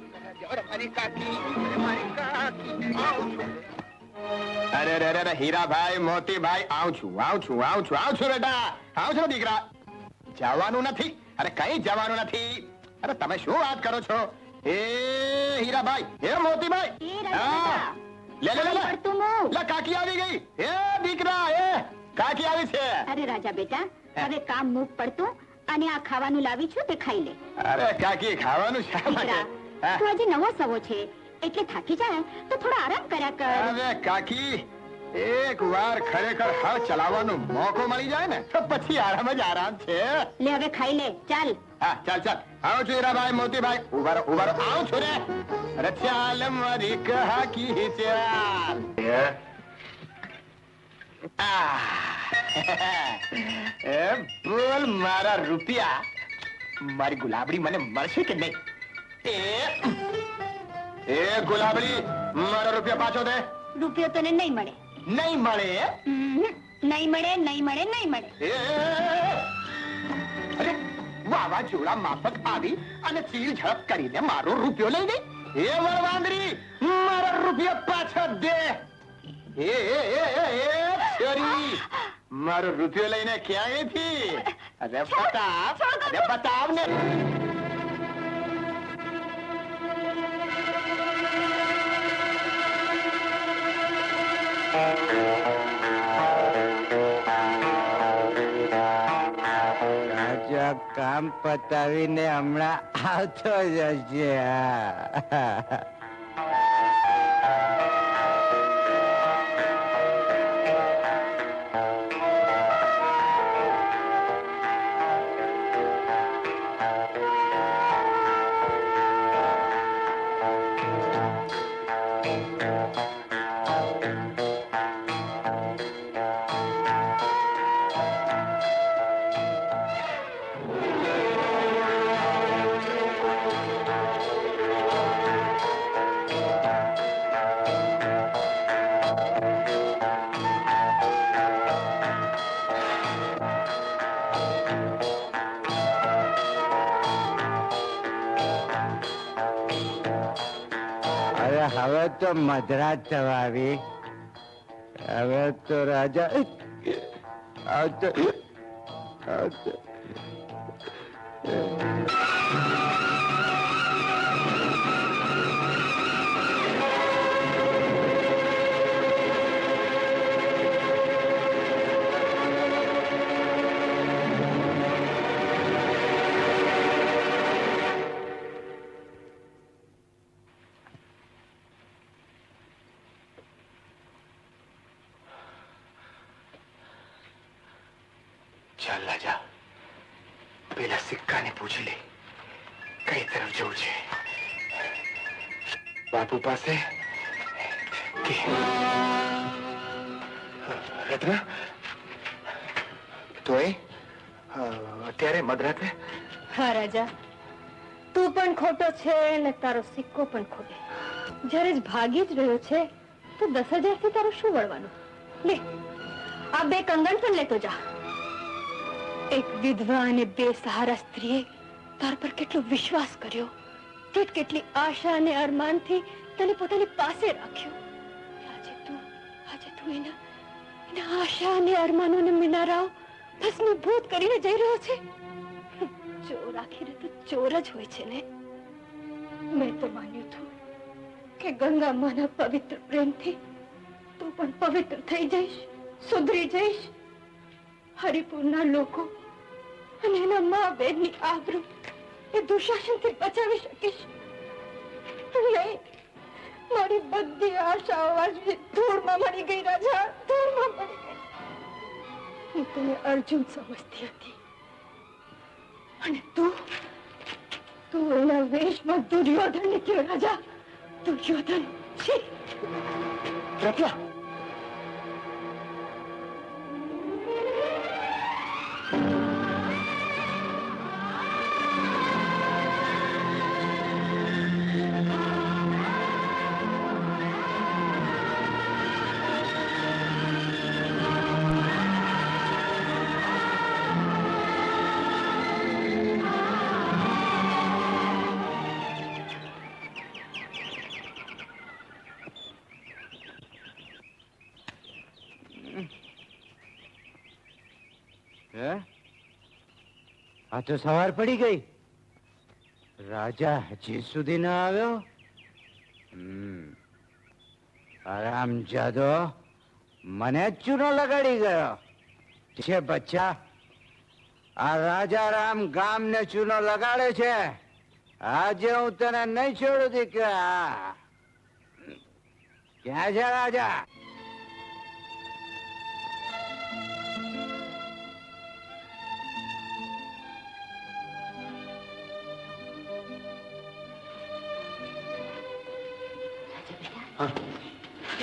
અરે મારી કાકી, અરે મારી કાકી. અરે રે રે હીરાભાઈ, મોતીભાઈ, આવું છું બેટા, આવું છું દીકરા. જવાનું નથી, અરે કઈ જવાનું નથી. અરે તમે શું વાત કરો છો? એ હીરાભાઈ, એ મોતીભાઈ, હા, લે લે લે લે કાકી આવી ગઈ. એ દીકરા, એ કાકી આવી છે. અરે રાજા બેટા હવે કામ મૂક પડતું અને આ ખાવાનું લાવી છું તે ખાઈ લે. અરે કાકી, ખાવાનું શા માટે? હા. તું આજે નવો સવો છે એટલે થાકી જાય તો થોડો આરામ કર્યા કર. અરે કાકી, એક વાર ખરેખર હળ ચલાવવાનો મોકો મળી જાય ને તો પછી આરામ જ આરામ છે. લે હવે ખાઈ લે ચાલ. હા ચાલ ચાલ, આવું છું હીરાભાઈ, મોતીભાઈ. ઉભા રહો, આવું છું રે. અરે ચાલ મારી કાકી ચાલ. એ બોલ મારા રૂપિયા, મારી ગુલાબડી મને મળશે કે નહીં? એ ગુલાબડી, મારા રૂપિયા પાછો દે. રૂપિયો તને નહીં મળે. નહીં મળે? નહીં મળે નહીં મળે નહીં મળે. અરે વાવાઝોડા માફક આવી અને ચીલ ઝડપ કરીને મારો રૂપિયો લઈ ગઈ. એ વરવાંદરી, મારા રૂપિયા પાછા દે. મારો રૂપિયો લઈને ક્યાં ગઈ હતી? અરે બતાવ ને. રાજા કામ પતાવીને હમણાં આવતો જ હશે. હવે તો મધરાત થવા આવી. હવે તો રાજા આવતો. ચાલ રાજા, પેલા સિક્કાને પૂછી લે કઈ તરફ જવું છે. બાપુ પાસે કે રત્ન તોય અત્યારે મધરાતે? હા રાજા, તું પણ ખોટો છે ને તારો સિક્કો પણ ખોટો. જ્યારે જ ભાગી જ રહ્યો છે તો 10,000 થી તારું શું વળવાનું? લે આ 2 કંગણ પણ લેતો જા. એક વિધવા અને બેસહારા સ્ત્રીએ તાર પર કેટલો વિશ્વાસ કર્યો, કેટલી આશા અને અરમાનથી તને પોતાની પાસે રાખ્યો. આજે તું એના આશા અને અરમાનોને મિનારાઓ ભસ્મીભૂત કરીને જઈ રહ્યો છે. ચોર આખીરે તો ચોર જ હોય છે ને. મેં તો માન્યું હતું કે ગંગા માના પવિત્ર પ્રેમથી તું પણ પવિત્ર થઈ જઈશ, સુધરી જઈશ, હરિપુરના લોકો અને એના મા બેનની આબરૂ એ દુશાસનથી બચાવી શકીશ. નહીં, મારી બધી આશાઓ આજે ધૂળમાં મળી ગઈ રાજા, ધૂળમાં મળી ગઈ. હું તને અર્જુન સમજતી હતી અને તું એના વેશમાં દુર્યોધન નીકળ્યો રાજા, દુર્યોધન. છી! પ્રજ્ઞા, હે? આ તો સવાર પડી ગઈ. રાજા હજી સુધી ના આવ્યો. આરામ જાદો મને જ ચૂનો લગાડી ગયો છે. બચ્ચા, આ રાજા રામ ગામ ને ચૂનો લગાડે છે. આજે હું તને નહીં છોડું દીકરા. ક્યાં છે રાજા?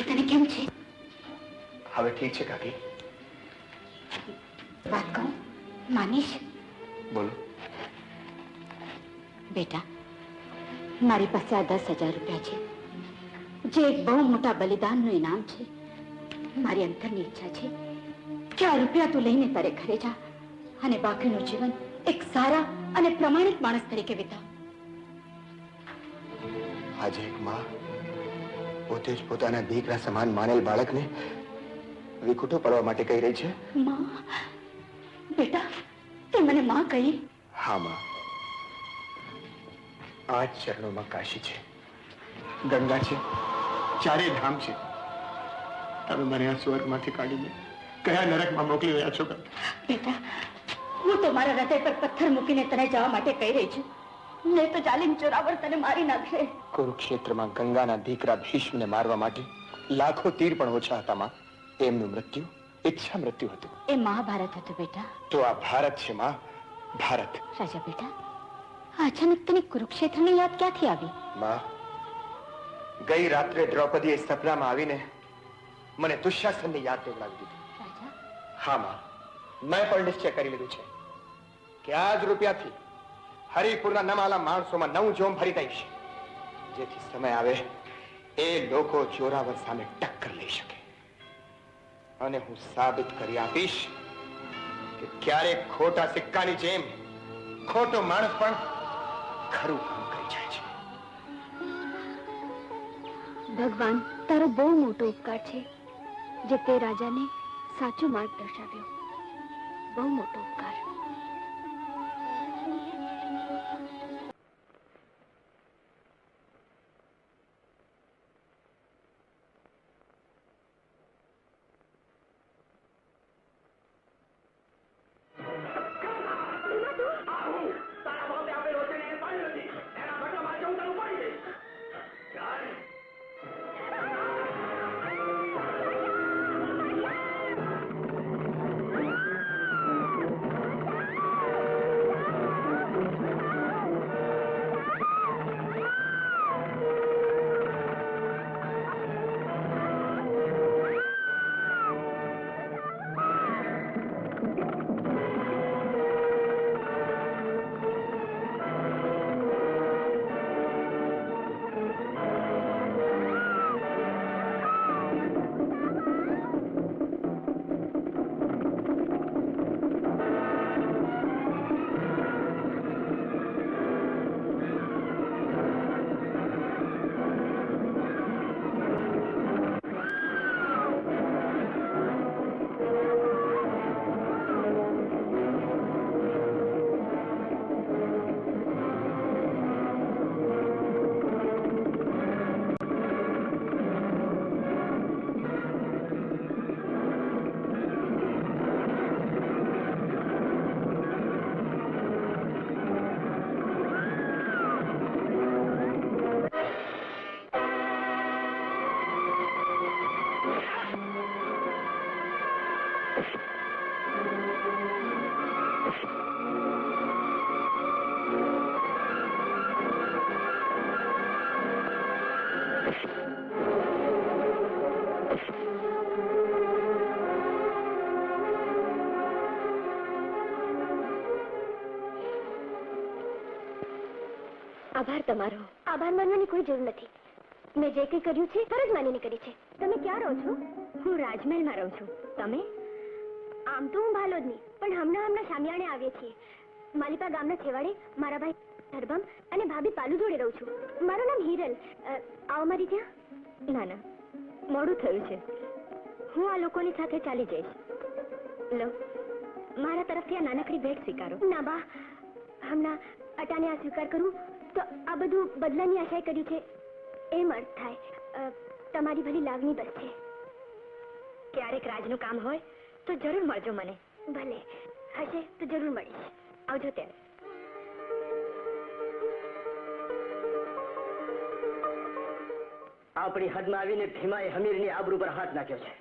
તને કેમ છે? હવે ઠીક છે કાકી. વાત કહું, માનીશ? બોલો. બેટા, મારી પાસે આ 10,000 રૂપિયા છે, જે એક બહુ મોટા બલિદાનનું ઇનામ છે. મારી અંતરની ઈચ્છા છે કે આ રૂપિયા તું લઈને તારે ઘરે જા અને બાકીનું જીવન એક સારા અને પ્રમાણિક માણસ તરીકે વિતાવ. આજે એક માં પોતે જ પોતાના દીકરા સમાન માનેલ બાળકને વિખૂટો પડવા માટે કહી રહી છે. માં, બેટા, તે મને માં કહી? હા માં, આ ચરણોમાં કાશી છે, ગંગા છે, ચારે ધામ છે. તમે મને આ સ્વર્ગમાંથી કાઢીને કયા નરકમાં મોકલી રહ્યા છો? બેટા, હું તો મારા હૃદય પર પથ્થર મૂકીને તને જવા માટે કહી રહી છું, નહીં તો ચાલીને ચોરાવર તને મારી નાખે. કુરુક્ષેત્રમાં ગંગાના દીકરા ભીષ્મને મારવા માટે લાખો તીર પણ ઓછા હતા માં. એમનું મૃત્યુ ઈચ્છા મૃત્યુ હતું. એ મહાભારત હતું બેટા. તો આ ભારત છે માં, ભારત. રાજા બેટા, અચાનક તને કુરુક્ષેત્રની યાદ ક્યાંથી આવી? માં, ગઈ રાત્રે દ્રૌપદીએ સપનામાં આવીને મને દુશાસનની યાદ દેવડાવી દીધી. રાજા, હા માં, મેં પણ નિશ્ચય કરી લીધું છે કે આ જ રૂપિયાથી હરિપુરના નમાલા માણસોમાં 9 જોમ ભરી દઈશ, જેથી સમય આવે એ લોકો જોરાવર સામે ટક્કર લઈ શકે. અને હું સાબિત કરી આપીશ કે ક્યારેક ખોટા સિક્કાની જેમ ખોટો માણસ પણ ખરું કામ કરી જાય છે. ભગવાન, તારો બહુ મોટો ઉપકાર છે જે તે રાજાને સાચો માર્ગ દર્શાવ્યો. બહુ મોટો ઉપકાર. આભાર તમારો. આભાર માનવાની કોઈ જરૂર નથી. મેં જે કંઈ કર્યું છે ફરજ માનીને કરી છે. તમે ક્યાં રહો છો? હું રાજમહેલમાં રહું છું. તમે? આમ તો હું ભાલોદની, પણ હમણાં શામિયાણે આવીએ છીએ. માલિપા ગામના છેવાડે મારા ભાઈ ધરબમ અને ભાભી પાલુ જોડે રહું છું. મારું નામ હિરલ. આવો મારી ત્યાં. ના, મોડું થયું છે. હું આ લોકોની સાથે ચાલી જઈશ. લો, મારા તરફથી આ નાનકડી ભેટ સ્વીકારો. ના બા, હમણાં અટાને આ સ્વીકાર કરું તો આ બધું બદલાની આશાએ કર્યું છે એમ અર્થ થાય. તમારી ભલી લાગણી બસ છે. ક્યારેક રાજનું કામ હોય તો જરૂર મળજો મને. ભલે, હશે તો જરૂર મળીશ. આવજો ત્યારે. આપણી હદમાં આવીને ભીમાએ હમીરની આબરૂ પર હાથ નાખ્યો છે.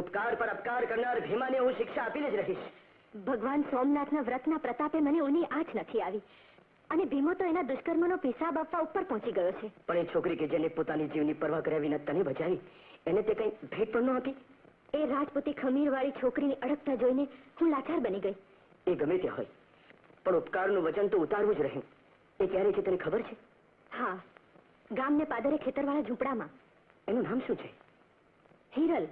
ઉપકાર પર અપકાર કરનાર ભીમાને હું શિક્ષા આપીને જ રહીશ. ભગવાન સોમનાથના વ્રતના પ્રતાપે મને ઊની આંચ નથી આવી અને ભીમો તો એના દુષ્કર્મનો પિસાબ આપવા ઉપર પહોંચી ગયો છે. પણ એ છોકરી કે જેને પોતાની જીવની પરવા કર્યા વિના તને બચાવી, એને તે કઈ ભેટ પણ ન આપી. એ રાજપૂતી ખમીરવાળી છોકરીની અડકતા જોઈને હું લાચાર બની ગઈ. એ ગમે તે હોય, પણ ઉપકારનું વચન તો ઉતારવું જ રહ્યું. એ ક્યારે છે તને ખબર છે? હા, ગામને પાદરે ખેતરવાળા ઝૂંપડામાં. એનું નામ શું છે? હિરલ.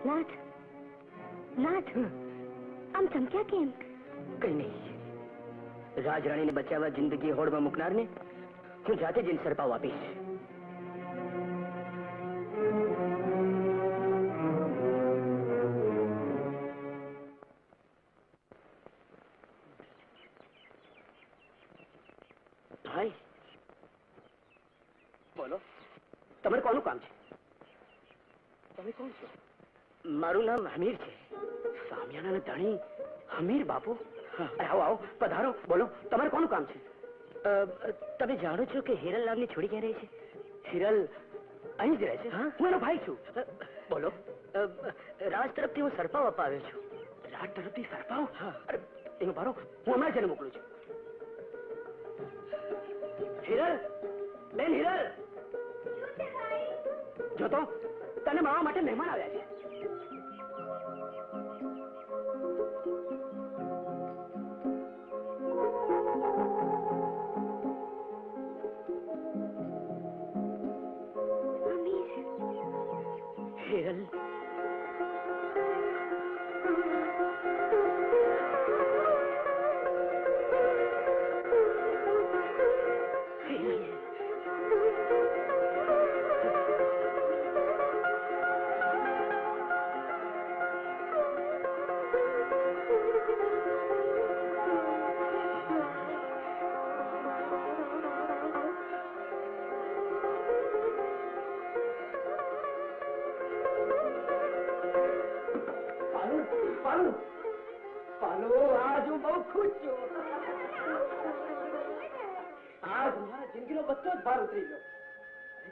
નાથ, નાથ, આમ ચમક્યા કેમ? કઈ નહીં. રાજરાણીને બચાવવા જિંદગી હોડમાં મૂકનારને હું જાતે જઈને સરપાવ આપીશ. ભાઈ, બોલો, તમારે કોનું કામ છે? તમે કોણ છો? મારું નામ હમીર છે. સામિયાના ધણી હમીર બાપુ? આવો આવો, પધારો. બોલો, તમારે કોનું કામ છે? તમે જાણો છો કે હિરલ નામની છોડી ક્યાં રહે છે? હિરલ અહીં જ રહે છે. હું એનો ભાઈ છું. બોલો. રાજ તરફથી હું સરપાવ આપવા આવ્યો છું. રાજ તરફથી સરપાવ? હા. એનો ભારો હું હમણાં જ એને મોકલું છું. હિરલ, બેન હિરલ, જો તો તને મળવા માટે મહેમાન આવ્યા છે. હિરલ,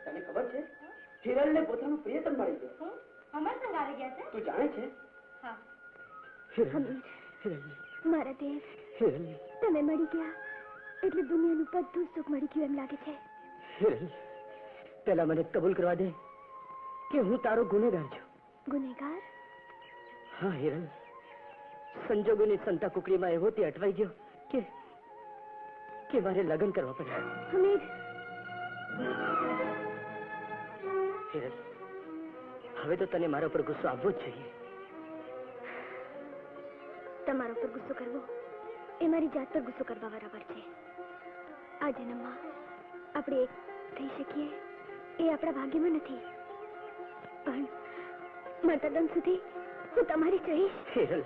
તને ખબર છે હિરલ ને પોતાનું પ્રિયતમ મળી ગયો. અમર સંગ આવી ગયા છે. તું જાણે છે? હા. હિરલ, મારા દેવ, હિરલ, તમે મળી ગયા એટલે દુનિયાનું બધું સુખ મળી ગયું એમ લાગે છે. હિરલ, પેલા મને કબૂલ કરવા દે કે હું તારો ગુનેગાર છું. ગુનેગાર? હા હિરલ, સંજોગોની સંતા કુકડીમાં એવો તે અટવાઈ ગયો કે મારે લગ્ન કરવા પડ્યા. હમીર, હિરલ, હવે તો તને મારા પર ગુસ્સો આવવો જ જોઈએ. તમારા પર ગુસ્સો કરવો એ મારી જાત પર ગુસ્સો કરવા બરાબર છે. આ જન્મમાં આપણે એક થઈ શકીએ એ આપણા ભાગ્યમાં નથી, પણ મરતા દમ સુધી હું તમારી જ રહીશ. હિરલ,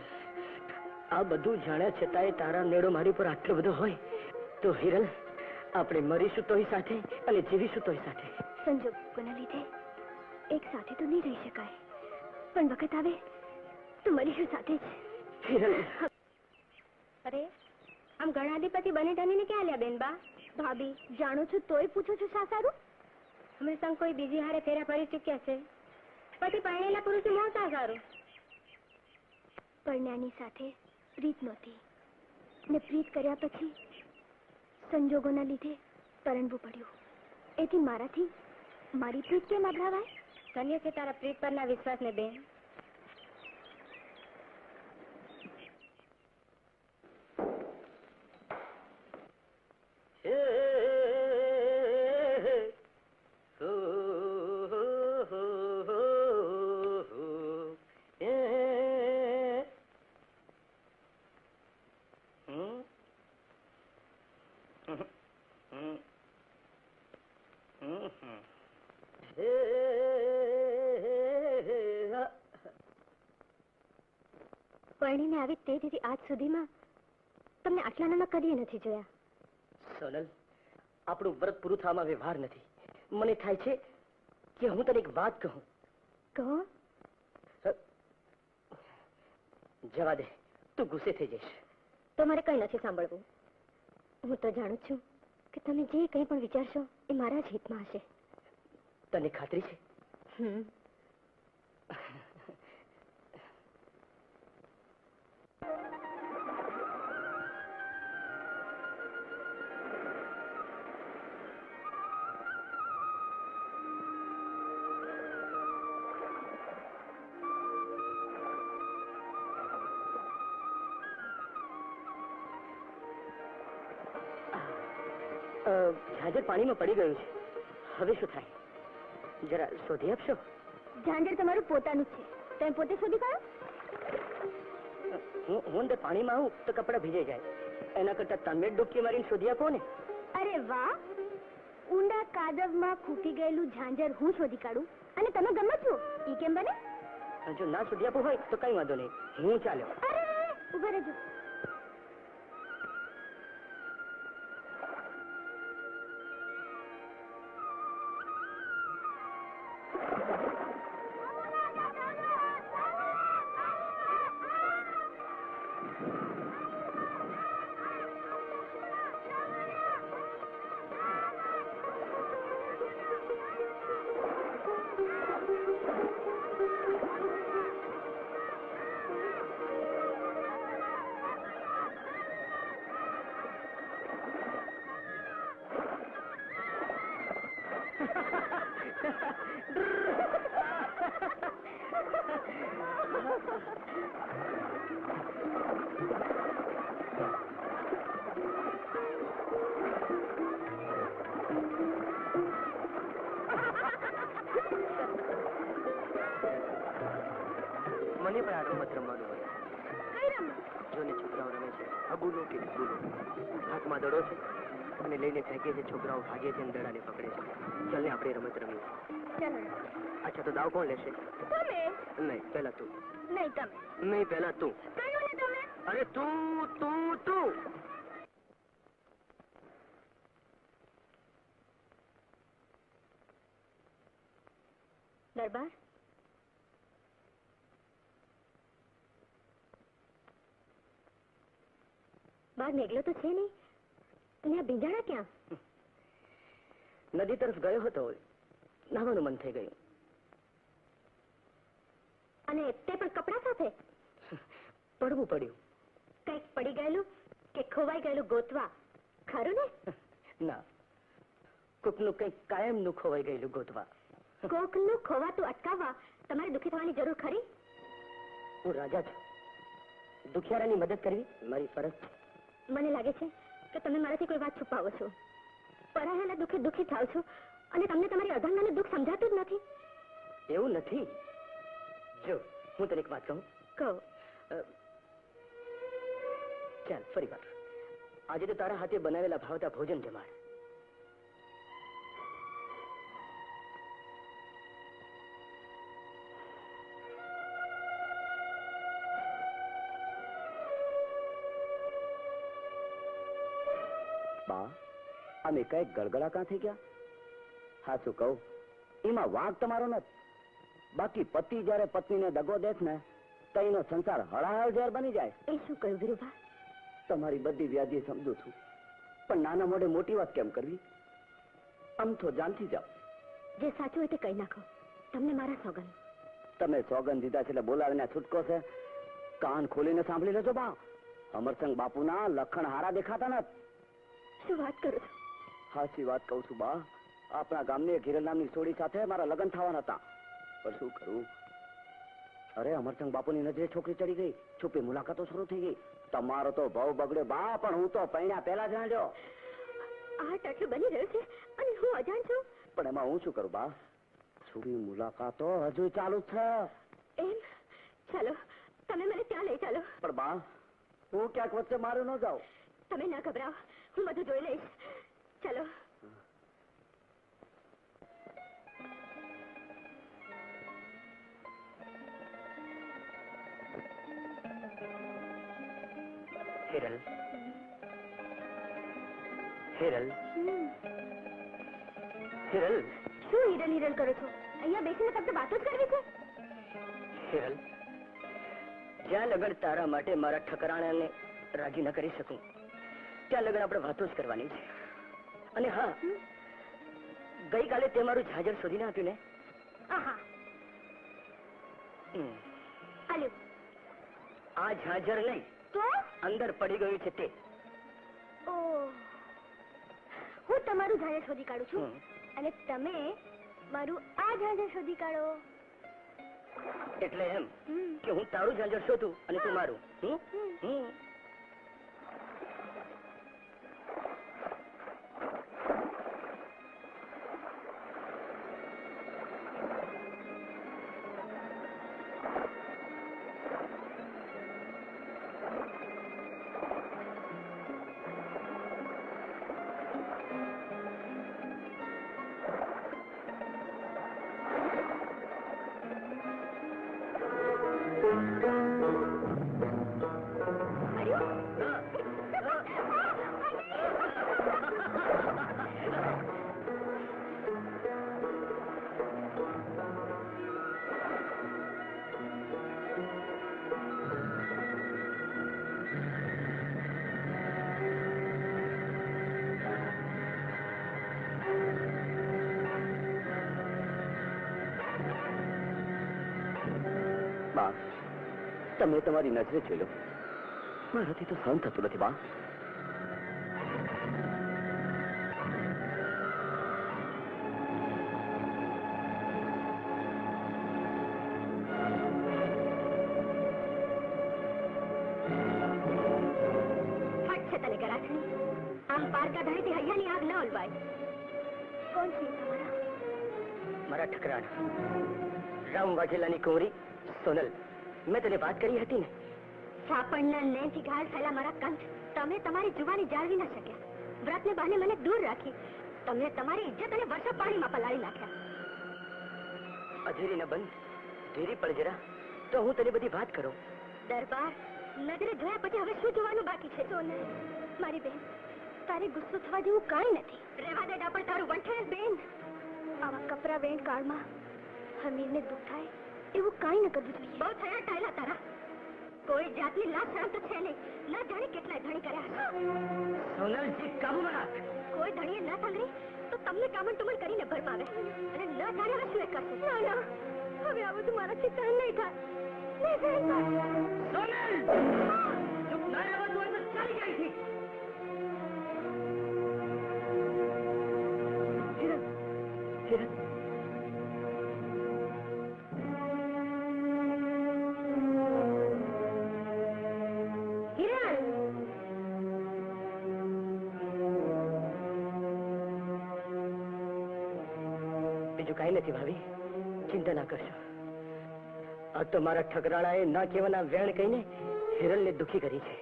આ બધું જાણ્યા છતાંય તારા નેડો મારી પર આટલો બધો હોય તો હિરલ, આપણે મરીશું તોય સાથે અને જીવીશું તોય સાથે. સંજોગોના લીધે એક સાથે તો નહીં રહી શકાય, પણ વખત આવે તો મરીશું સાથે જ. હિરલ, અરે આમ ગણાધિપતિ બને ઠાનીને ક્યાં લ્યા બેનબા? ભાભી, જાણો છો તોય પૂછો છો શા સારું? અમે સંગ કોઈ બીજી હારે ફેરા ફરી ચૂક્યા છે, પછી પરણેલા પુરુષ મોં શા સારું? પરણ્યાની સાથે પ્રીત નહોતી ને પ્રીત કર્યા પછી સંજોગોના લીધે પરણવું પડ્યું એથી મારાથી મારી પ્રીત કેમ આભરાવાય? ધન્ય છે તારા પ્રીત પરના વિશ્વાસને બેન. પરણીને આવી તે દીધી આજ સુધીમાં તમને આટલા નાના કદી નથી જોયા. સોનલ, આપણું વ્રત પૂરું થવામાં હવે વાર નથી. મને થાય છે કે હું તને એક વાત કહું. કહો. જવા દે, તું ગુસ્સે થઈ જઈશ. તો મારે કઈ નથી સાંભળવું. હું તો જાણું છું કે તમે જે કંઈ પણ વિચારશો એ મારા જ હિતમાં હશે. તને ખાતરી છે? ઝાંઝર પાણીમાં પડી ગયું છે. હવે શું થાય? જરા શોધી આપશો? ઝાંઝર તમારું પોતાનું છે, તમે પોતે શોધી કાઢો. હું અંદર પાણીમાં આવું તો કપડા ભીજાઈ જાય. એના કરતા તમે જ ડૂબકી મારીને શોધી આપો ને. અરે વાહ! ઊંડા કાદવમાં ખૂટી ગયેલું ઝાંઝર હું શોધી કાઢું અને તમે ગમત છો, ઈ કેમ બને? જો ના શોધી આપવું હોય તો કઈ વાંધો નહીં, હું ચાલ્યો. અરે ઉભા રહેજો. મને પણ આ રમત રમવાનું હોય. કઈ રમત? જોને છોકરાઓ રમે છે અબુલો કે ગુલો. હાથમાં દડો છે અને લઈને ફેંકે છે. છોકરાઓ ભાગે છે અને દડાને પકડે છે. ચાલ ને આપણે રમત રમીએ. ચાલો. અચ્છા, તો દાવ કોણ લેશે? તમે. નહીં, પહેલા તું. નહીં તમે. નહીં, પહેલા તું. કહ્યું ને તમે. અરે તું. દરબાર, બાર મેઘલો તો છે નહીં, અને આ ભીંજાણા ક્યાં? નદી તરફ ગયો હતો, નાહવાનું મન થઈ ગયું. અને તે પણ કપડા સાથે? પડવું પડ્યું. કંઈક પડી ગયેલું કે ખોવાઈ ગયેલું ગોતવા, ખરું ને? ના, કોકનું કંઈક કાયમનું ખોવાઈ ગયેલું ગોતવા. કોકનું ખોવાતું અટકાવવા તમારે દુઃખી થવાની જરૂર ખરી? હું રાજા છું. દુખિયારાની મદદ કરવી મારી ફરજ છે. મને લાગે છે કે તમે મારાથી કોઈ વાત છુપાવો છો. પરાયેલા દુઃખે દુઃખી થાવ છો અને તમને તમારી અર્ધાંગનાનું દુઃખ સમજાતું જ નથી. એવું નથી. જો હું તને એક વાત કહું. કહો. ચાલ ફરી વાર. આજે તો તારા હાથે બનાવેલા ભાવતા ભોજન જમાડ. બા, અમે કઈક ગળગળા કાં થઈ ગયા? હા, શું કહું, એમાં વાંક તમારો નથી. બાકી પતિ જયારે પત્નીને દગો દેખ ને તો એનો સંસાર હળાહળ ઝેર બની જાય. એ શું કહ્યું વિરુભા? તમારી બધી વ્યાધિ સમજુ છું, પણ નાના મોઢે મોટી વાત કેમ કરવી? આમ તો જાણથી જાઓ. જે સાચું હોય તે કહી નાખો. તમને મારા સોગન. તમે સોગન દીધા છે એટલે બોલાવીને છૂટકો છે. કાન ખોલીને સાંભળી લેજો બા. અમરસંગ બાપુના લખણ હારા દેખાતા નથી. શું વાત કરો છો? સાચી વાત કહું છું બા. આપણા ગામની એક હિરલ નામની છોડી સાથે મારા લગ્ન થવાના હતા, પણ શું કરું? અરે અમરચંદ બાપુની નજરે છોકરી ચડી ગઈ, છુપી મુલાકાતો શરૂ થઈ ગઈ. તમારો તો ભાવ બગડ્યો બા, પણ હું તો પૈણા પહેલા જાણ્યો. આટ આટલું બની રહ્યું છે અને હું અજાણ છું. પણ એમાં હું શું કરું બા? છુપી મુલાકાતો હજુ ચાલુ જ છે. એમ? ચાલો તમે મને ત્યાં લઈ ચાલો. પણ બા, હું ક્યાંક વચ્ચે મારું ન જાઉં. તમે ના ગભરાઓ, હું બધું જોઈ લઈશ. ચાલો. હિરલ, હિરલ, હિરલ, શું હિરલ હિરલ કરો છો? અહીંયા બેસીને ફક્ત વાતો જ કરવી છે? હિરલ, જ્યાં લગન તારા માટે મારા ઠકરાણાને રાજી ન કરી શકું ત્યાં લગન આપણે વાતો જ કરવાની છે. અને હા, ગઈકાલે તે મારું ઝાજર શોધીને આપ્યું ને? આહા, આલ્યું. આ ઝાજર નહીં, તો અંદર પડી ગયું છે તે. ઓહ, હું તમારું ઝાજર શોધી કાઢું છું અને તમે મારું આ ઝાજર શોધી કાઢો. એટલે એમ કે હું તારું ઝાજર શોધું અને તું મારું. બા, તમે તમારી નજરે જોઈ લો, મારાથી તો સહન થતું નથી બા. ફટ છે તને ગરાખણી. આમ પારકા ધારેથી હૈયાની આગ ન ઓલવાય. કોણ છે તમારા? મારા ઠકરાણ રામ વાઘેલાની કુંવરી સોનલ. મેં તને વાત કરી હતી ને? છાપણના નેમથી ઘાયલ થયેલા મારા કંઠ તમે તમારી જુવાની જાળવી ન શક્યા. વ્રતને બહાને મને દૂર રાખી. તમે તમારી ઇજ્જત અને વર્ષો પાણીમાં પલાળી નાખ્યા. અધીરી ન બંધ, ધીરી પડ જરા, તો હું તને બધી વાત કરું. દરબાર, નજરે જોયા પછી હવે શું જોવાનું બાકી છે? સોનલ, મારી બેન, તારે ગુસ્સો થવા જેવું કાંઈ નથી. રહેવા દે ડાપણ તારું વંઠે બેન. આવા કપરા વેણ કાળમાં હમીરને દુઃખ થાય એવું કાંઈ ન કરવું જોઈએ. બહુ થયા ટાયલા તારા. કોઈ જાતની લાજ શરમ તો છે નહીં. ન જાણે કેટલાય ધણી કર્યા. સોનલજી, કાબુમાં રાખ. કોઈ ધણીએ ન સાંભળી તો તમને કામણ ટુમણ કરીને ભરમાવે અને ન જાણે હવે શું એ કરશે. ના ના, હવે આ બધું મારાથી સહન નહીં થાય. નહીં સહન થાય. સોનલ, ચૂપ ના રહેવાતું હોય તો ચાલી જાય છે. હિરલ, હિરલ, બીજું કાંઈ નથી ભાભી, ચિંતા ના કરશો. આ તો મારા ઠકરાણાએ ના કહેવાના વેણ કહીને હિરલને દુખી કરી છે,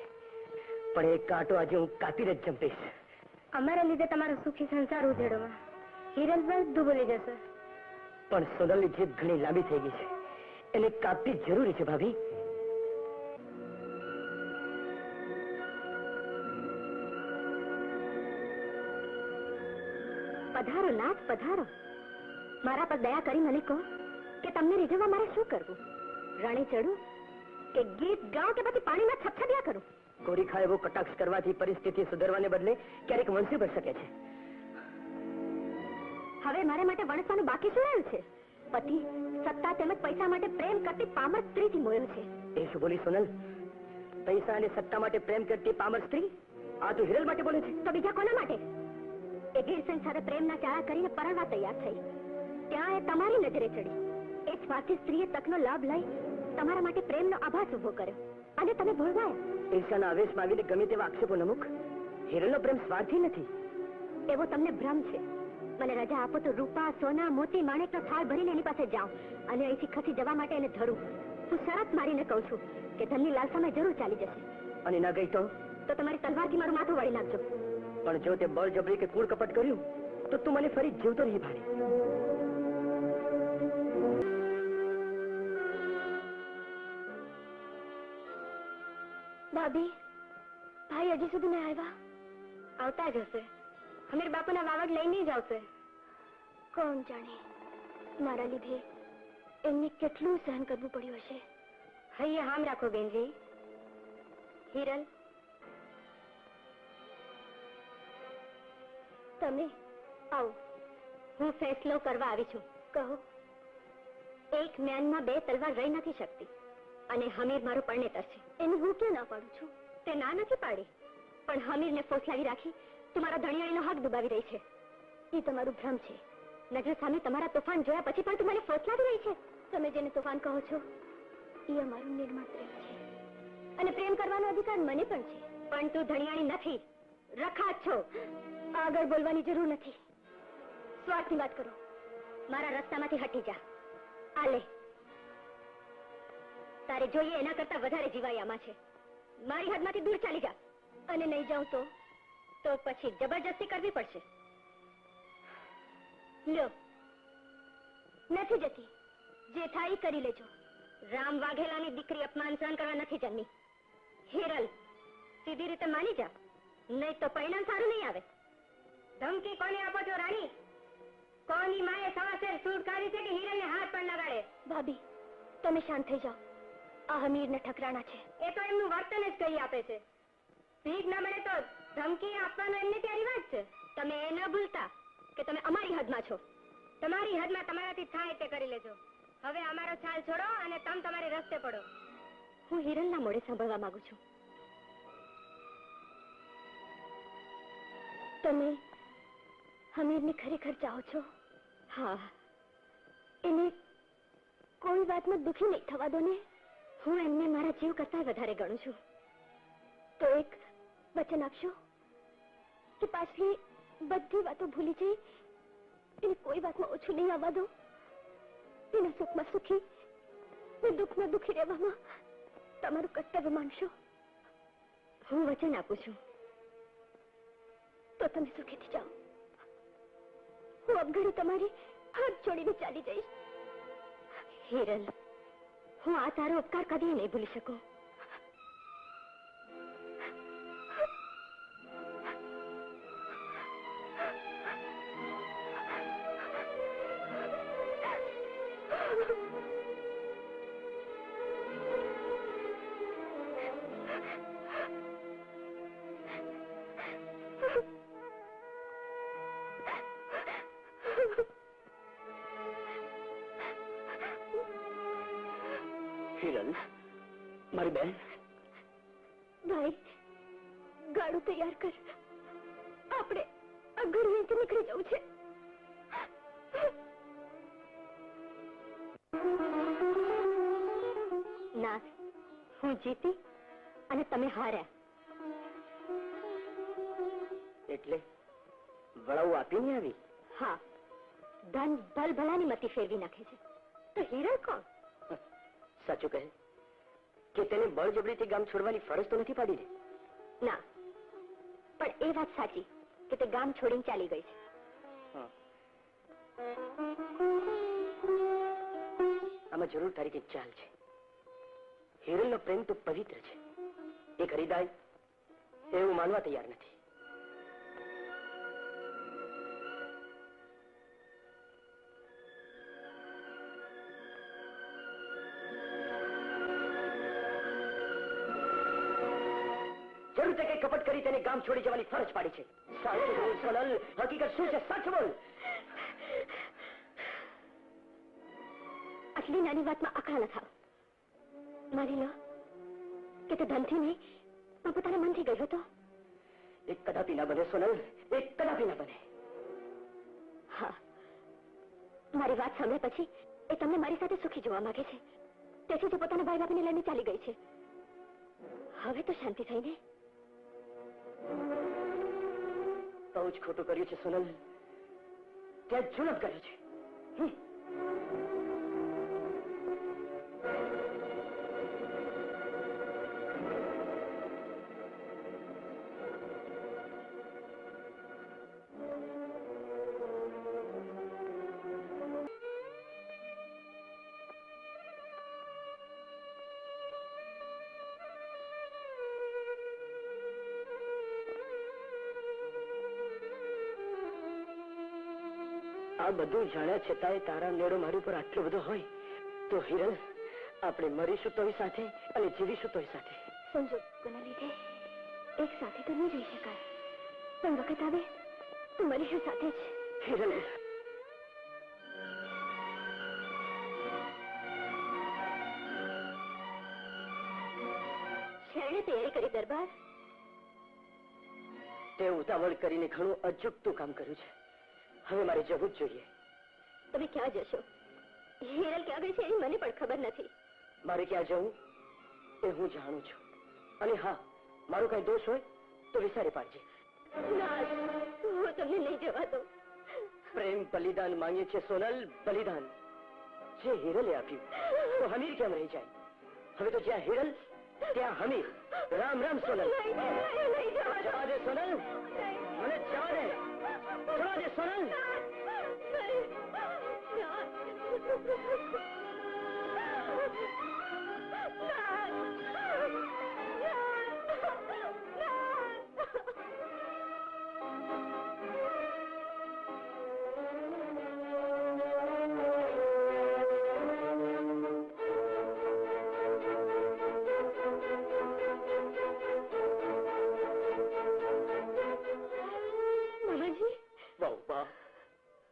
પણ એક કાંટો આજે હું કાપીને જ જંપીશ. અમારા લીધે તમારો સુખી સંસાર ઉજેડોમાં હિરલ બધું ભૂલી જશે. પણ સોનલની જીદ ઘણી લાંબી થઈ ગઈ છે, એને કાપવી જરૂરી છે ભાભી. પધારો નાથ, પધારો. મારા પર દયા કરી મને કહો કે તમને રીઝવવા મારે શું કરવું? રાણી ચડું કે ગીત ગાઉં કે પછી પાણીમાં છપછપિયા કરું? કોરીખા એવો કટાક્ષ કરવાથી પરિસ્થિતિ સુધરવાને બદલે ક્યારેક વંશી બની શકે છે. હવે મારે માટે વણસવાનું બાકી શું રહ્યું છે? પતિ સત્તા તેમજ પૈસા માટે પ્રેમ કરતી પામર સ્ત્રીથી મોયો છે. એ શું બોલી સોનલ? પૈસા અને સત્તા માટે પ્રેમ કરતી પામર સ્ત્રી? આ તો હિરલ માટે બોલે છે. તો બીજા કોના માટે? એ ગીરસેન સાથે પ્રેમના ચાળા કરીને પરણવા તૈયાર થઈ, ત્યાં એ તમારી નજરે ચડી. એ સ્વાર્થી સ્ત્રીએ તકનો લાભ લઈ તમારા માટે પ્રેમનો આભાસ ઉભો કર્યો અને તમે ભોળવાયા. ઈર્ષાના આવેશમાં આવીને ગમે તેવા આક્ષેપો ન મૂક. હિરલનો પ્રેમ સ્વાર્થી નથી. એવો તમને ભ્રમ છે. મને રજા આપો તો રૂપા, સોના, મોતી, માણેકનો થાળ ભરીને એની પાસે જાઉં અને અહીંથી ખસી જવા માટે એને ધરું. હું શરત મારીને કહું છું કે ધનની લાલસામાં જરૂર ચાલી જશે. અને ના ગઈ તો તમારી તલવારથી મારું માથું વાળી નાખજો. પણ જો તે બળજબરી કે કૂડ કપટ કર્યું તો તું મને ફરી જીવતો નહીં ભાડે. ભાભી, ભાઈ હજી સુધી નહીં આવ્યા? આવતા જ હશે. હમીર બાપુના વાવડ લઈને જ આવશે. કોણ જાણે મારા લીધે એમને કેટલું સહન કરવું પડ્યું હશે. હૈયે હામ રાખો બેનજી. હિરલ, તમે આવો. હું ફેસલો કરવા આવી છું. કહો. એક મ્યાનમાં બે તલવાર રહી નથી શકતી અને હમીર મારું પરણેતર છે. એનું હું ક્યાં ના પાડું છું? તે ના નથી પાડી, પણ હમીરને ફોસલાવી રાખી તમારા ધણીયાણીનો હક દબાવી રહી છે. એ તમારું ભ્રમ છે. નજર સામે તમારા તોફાન જોયા પછી પણ તું મને ફોસલાવી રહી છે. તમે જેને તોફાન કહો છો એ અમારું નિર્મળ પ્રેમ છે અને પ્રેમ કરવાનો અધિકાર મને પણ છે. પણ તું ધણીયાણી નથી, રખા છો. આગળ બોલવાની જરૂર નથી. સ્વાર્થની વાત કરો. મારા રસ્તામાંથી હટી જા. આ લે. તારે જોઈએ એના કરતા વધારે જીવાયામાં છે. મારી હદમાંથી દૂર ચાલી જા. અને નહીં જાઉં તો પછી જબરજસ્તી કરવી પડશે. લ્યો, નથી જતી. જે થાય એ કરી લેજો. રામ વાઘેલાની દીકરી અપમાન સહન કરવા નથી જન્મી. હિરલ, સીધી રીતે માની જા, નહીં તો પરિણામ સારું નહીં આવે. ધમકી કોને આપો છો રાણી? કોની માએ સવાસેર સૂટ કાઢી છે કે હિરલને હાથ પણ લગાડે? ભાભી, તમે શાંત થઈ જાઓ. આ હમીરને ઠકરાણા છે. એ તો એમનું વર્તન જ કહી આપે છે. ભીખ ન મળે તો ધમકી આપવાનો એમને ત્યાં રિવાજ છે. તમે એ ન ભૂલતા કે તમે અમારી હદમાં છો. તમારી હદમાં તમારાથી થાય તે કરી લેજો. હવે અમારો છાલ છોડો અને તમે તમારી રસ્તે પડો. હું હિરલના મોઢે સાંભળવા માંગુ છું. તમે હમીરને ખરેખર ચાહો છો? હા. એને કોઈ વાતમાં દુખી નહીં થવા દો ને. હું એમને મારા જીવ કરતા વધારે ગણું છું. તો એક વચન આપશો કે પાછલી બધી વાતો ભૂલી જઈ એને કોઈ વાતમાં ઓછું નહીં આવવા દો. એના સુખમાં સુખી ને દુઃખમાં દુઃખી રહેવામાં તમારું કર્તવ્ય માનશો? હું વચન આપું છું. તો તમે સુખીથી જાઓ. હું અબઘડી તમારી હાથ જોડીને ચાલી જઈશ. હિરલ, હું આ તારો ઉપકાર કદી નહીં ભૂલી શકું. હિરલ, મારી બેન. ભાઈ, ગાડું તૈયાર કર. આપણે આ ઘડીએથી નીકળી જવું છે. ના, હું જીતી અને તમે હાર્યા. એટલે વળાવું આપીને આવી? હા. ધન ભલ ભલાની મતી ફેરવી નાખે છે. તો હિરલ કોણ? સાચું કહે કે તેને બળજબરીથી ગામ છોડવાની ફરજ તો નથી પાડી ને? ના, પણ એ વાત સાચી કે તે ગામ છોડીને ચાલી ગઈ છે. આમાં જરૂર તારી કઈ ચાલ છે. હિરલનો પ્રેમ તો પવિત્ર છે. એ ખરીદાય એવું માનવા તૈયાર નથી. જરૂર છે કે કપટ કરી તેને ગામ છોડી જવાની ફરજ પાડી છે. સાચું બોલ સોનલ, હકીકત શું છે? સચ બોલ. આટલી નાની વાતમાં આકરા ન થાવ. માની લો કે તે ધનથી નહીં પણ પોતાના મનથી ગયો હતો. એક કદાપી ના બને સોનલ, એક કદાપી ના બને. હા, મારી વાત સાંભળ્યા પછી એ તમને મારી સાથે સુખી જોવા માંગે છે, તેથી તે પોતાના ભાઈ બાપને લઈને ચાલી ગઈ છે. હવે તો શાંતિ થઈને. બહુ જ ખોટું કર્યું છે સોનલ, ત્યાં જુલમ કર્યો છે. આ બધું જાણ્યા છતાંય તારા મેળો મારી પર આટલો બધો હોય તો હિરલ, આપણે મરીશું તોય સાથે અને જીવીશું તોય સાથે. સંજોગોના લીધે એક સાથે તો નહીં જઈ શકાય, પણ વખત આવે તો મરીશું સાથે જ. હિરલ, શેણે તૈયારી કરી દરબાર? તે ઉતાવળ કરીને ઘણું અજુગતું કામ કર્યું છે. હવે મારે જવું જ જોઈએ. તમે ક્યાં જશો? હિરલ ક્યાં ગઈ છે એ મને પણ ખબર નથી. મારે ક્યાં જવું એ હું જાણું છું. અને હા, મારો કઈ દોષ હોય તો વિચારી પાડજે. ના, હું તમને નહીં જવા દઉં. પ્રેમ બલિદાન માંગે છે સોનલ, બલિદાન. જે હિરલે આપ્યું તો હમીર કેમ રહી જાય? હવે તો જ્યાં હિરલ ત્યાં હમીર. રામ રામ સોનલ. જવા દે સોનલ, મને જવા દે. જવા દે સોનલ.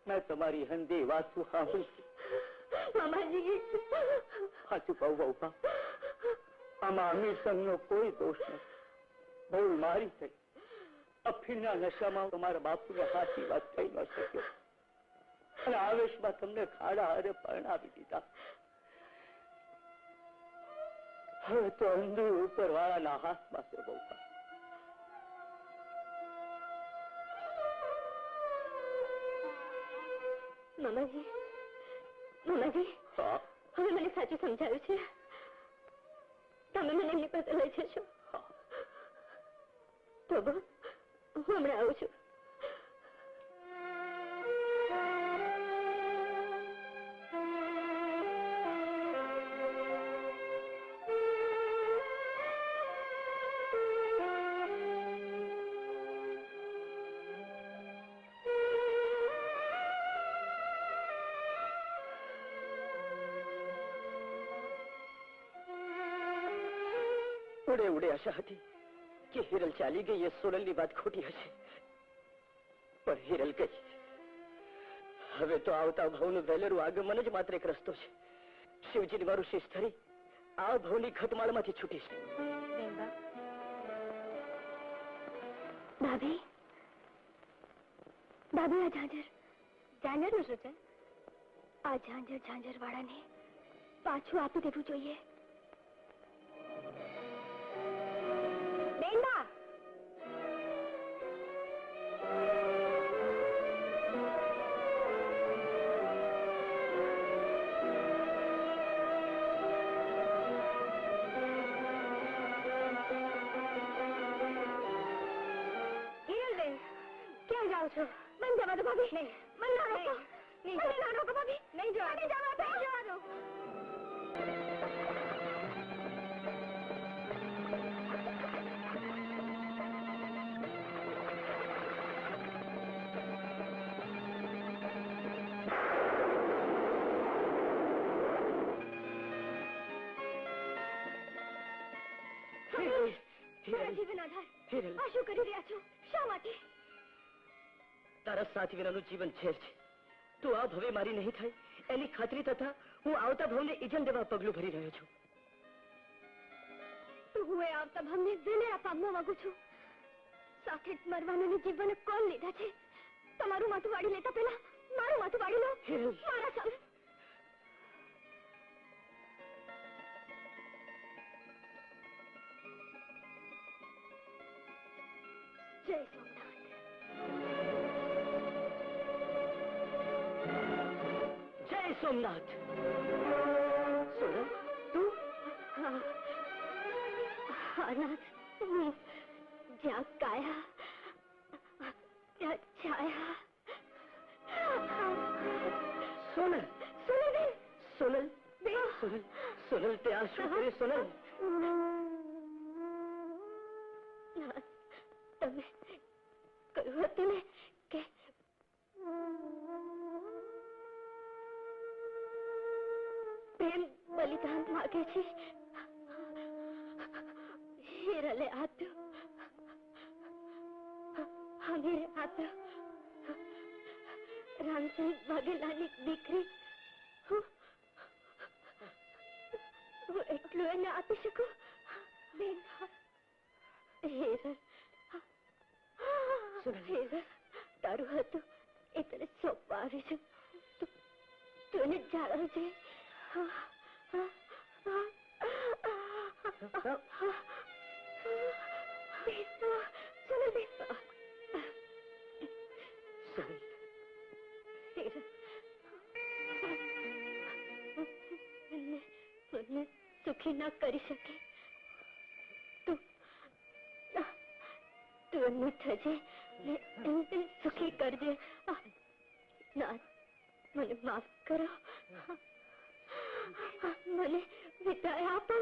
મેં તમારી હંધી વાતું સાંભળી. મામાજી, સાચું કહું બહુપા, આમાં અમીર સંઘનો કોઈ દોષ નથી. ભૂલ મારી થઈ. અફીણના નશામાં તમારા બાપુને સાચી વાત થઈ ન શક્યો અને આવેશમાં તમને ખાડા હારે પરણાવી દીધા. હવે તો અંધુ ઉપર વાળાના હાથમાં છે બહુપા. મામાજી, મામાજી, હવે મને સાચું સમજાયું છે. તમે મને એમની પાસે લઈ જશો તો હું હમણાં આવું છું. ઉડે ઉડે આશા હતી કે હિરલ ચાલી ગઈ એ સોનલની વાત ખોટી હશે, પણ હિરલ ગઈ. હવે તો આવતા ભાવનું વહેલેરું આગમન જ માત્ર એક રસ્તો છે. શિવજીને મારું શીશ ધરી આ ભાવની ખટમાળમાંથી છૂટીશ. ભાભી, ભાભી, આ ઝાંઝર નું શું છે? આ ઝાંઝર વાળાને પાછું આપી દેવું જોઈએ. બેનબા, હિરલબેન, ક્યાં જાઓ છો? મને જવા દો ભાભી. નહીં, મને ના રોકો. નહીં, મને ના રોકો ભાભી. નહીં જવા દો. નહીં જવા દો. જીવન આધાર, આ શું કરી રહ્યા છો? શા માટે? તારા સાથ વિનાનું જીવન ઝેર છે. તું આ ભવે મારી નહીં થાય એની ખાતરી તથા હું આવતા ભવને ઇજન દેવા પગલું ભરી રહ્યો છું. હું એ આવતા ભવને વેલેરા પામવા માંગુ છું. સાથે જ મરવાનું ને જીવવાનું કોણ લીધા છે? તમારું માથું વાળી લેતા પહેલા મારું માથું વાળી લો. મારા સામે જય સોમનાથ. જય સોમનાથ. સોનલ, તું? હા નાથ, હું જ્યાં કાયા ત્યાં છાયા. સોનલ, સોનલબેન, સોનલ, સોનલ, સોનલ, તે આ શું કર્યું સોનલ? નાથ, તમે કહ્યું હતું ને કે પ્રેમ બલિદાન માગે છે. હિરલે આપ્યો, હમીરે આપ્યો. રામચંદ વાઘેલાની દીકરી હું એટલું એને આપી શકું? બેન, હિરલ, હિરલ, તારું હતું એ તને સોંપવા આવી છું. તું એને જાળવજે. મને સુખી ના કરી શકે. તું એમનું થજે ને એમને સુખી કરજે. ના, મને માફ કરો. મને વિદાય આપો.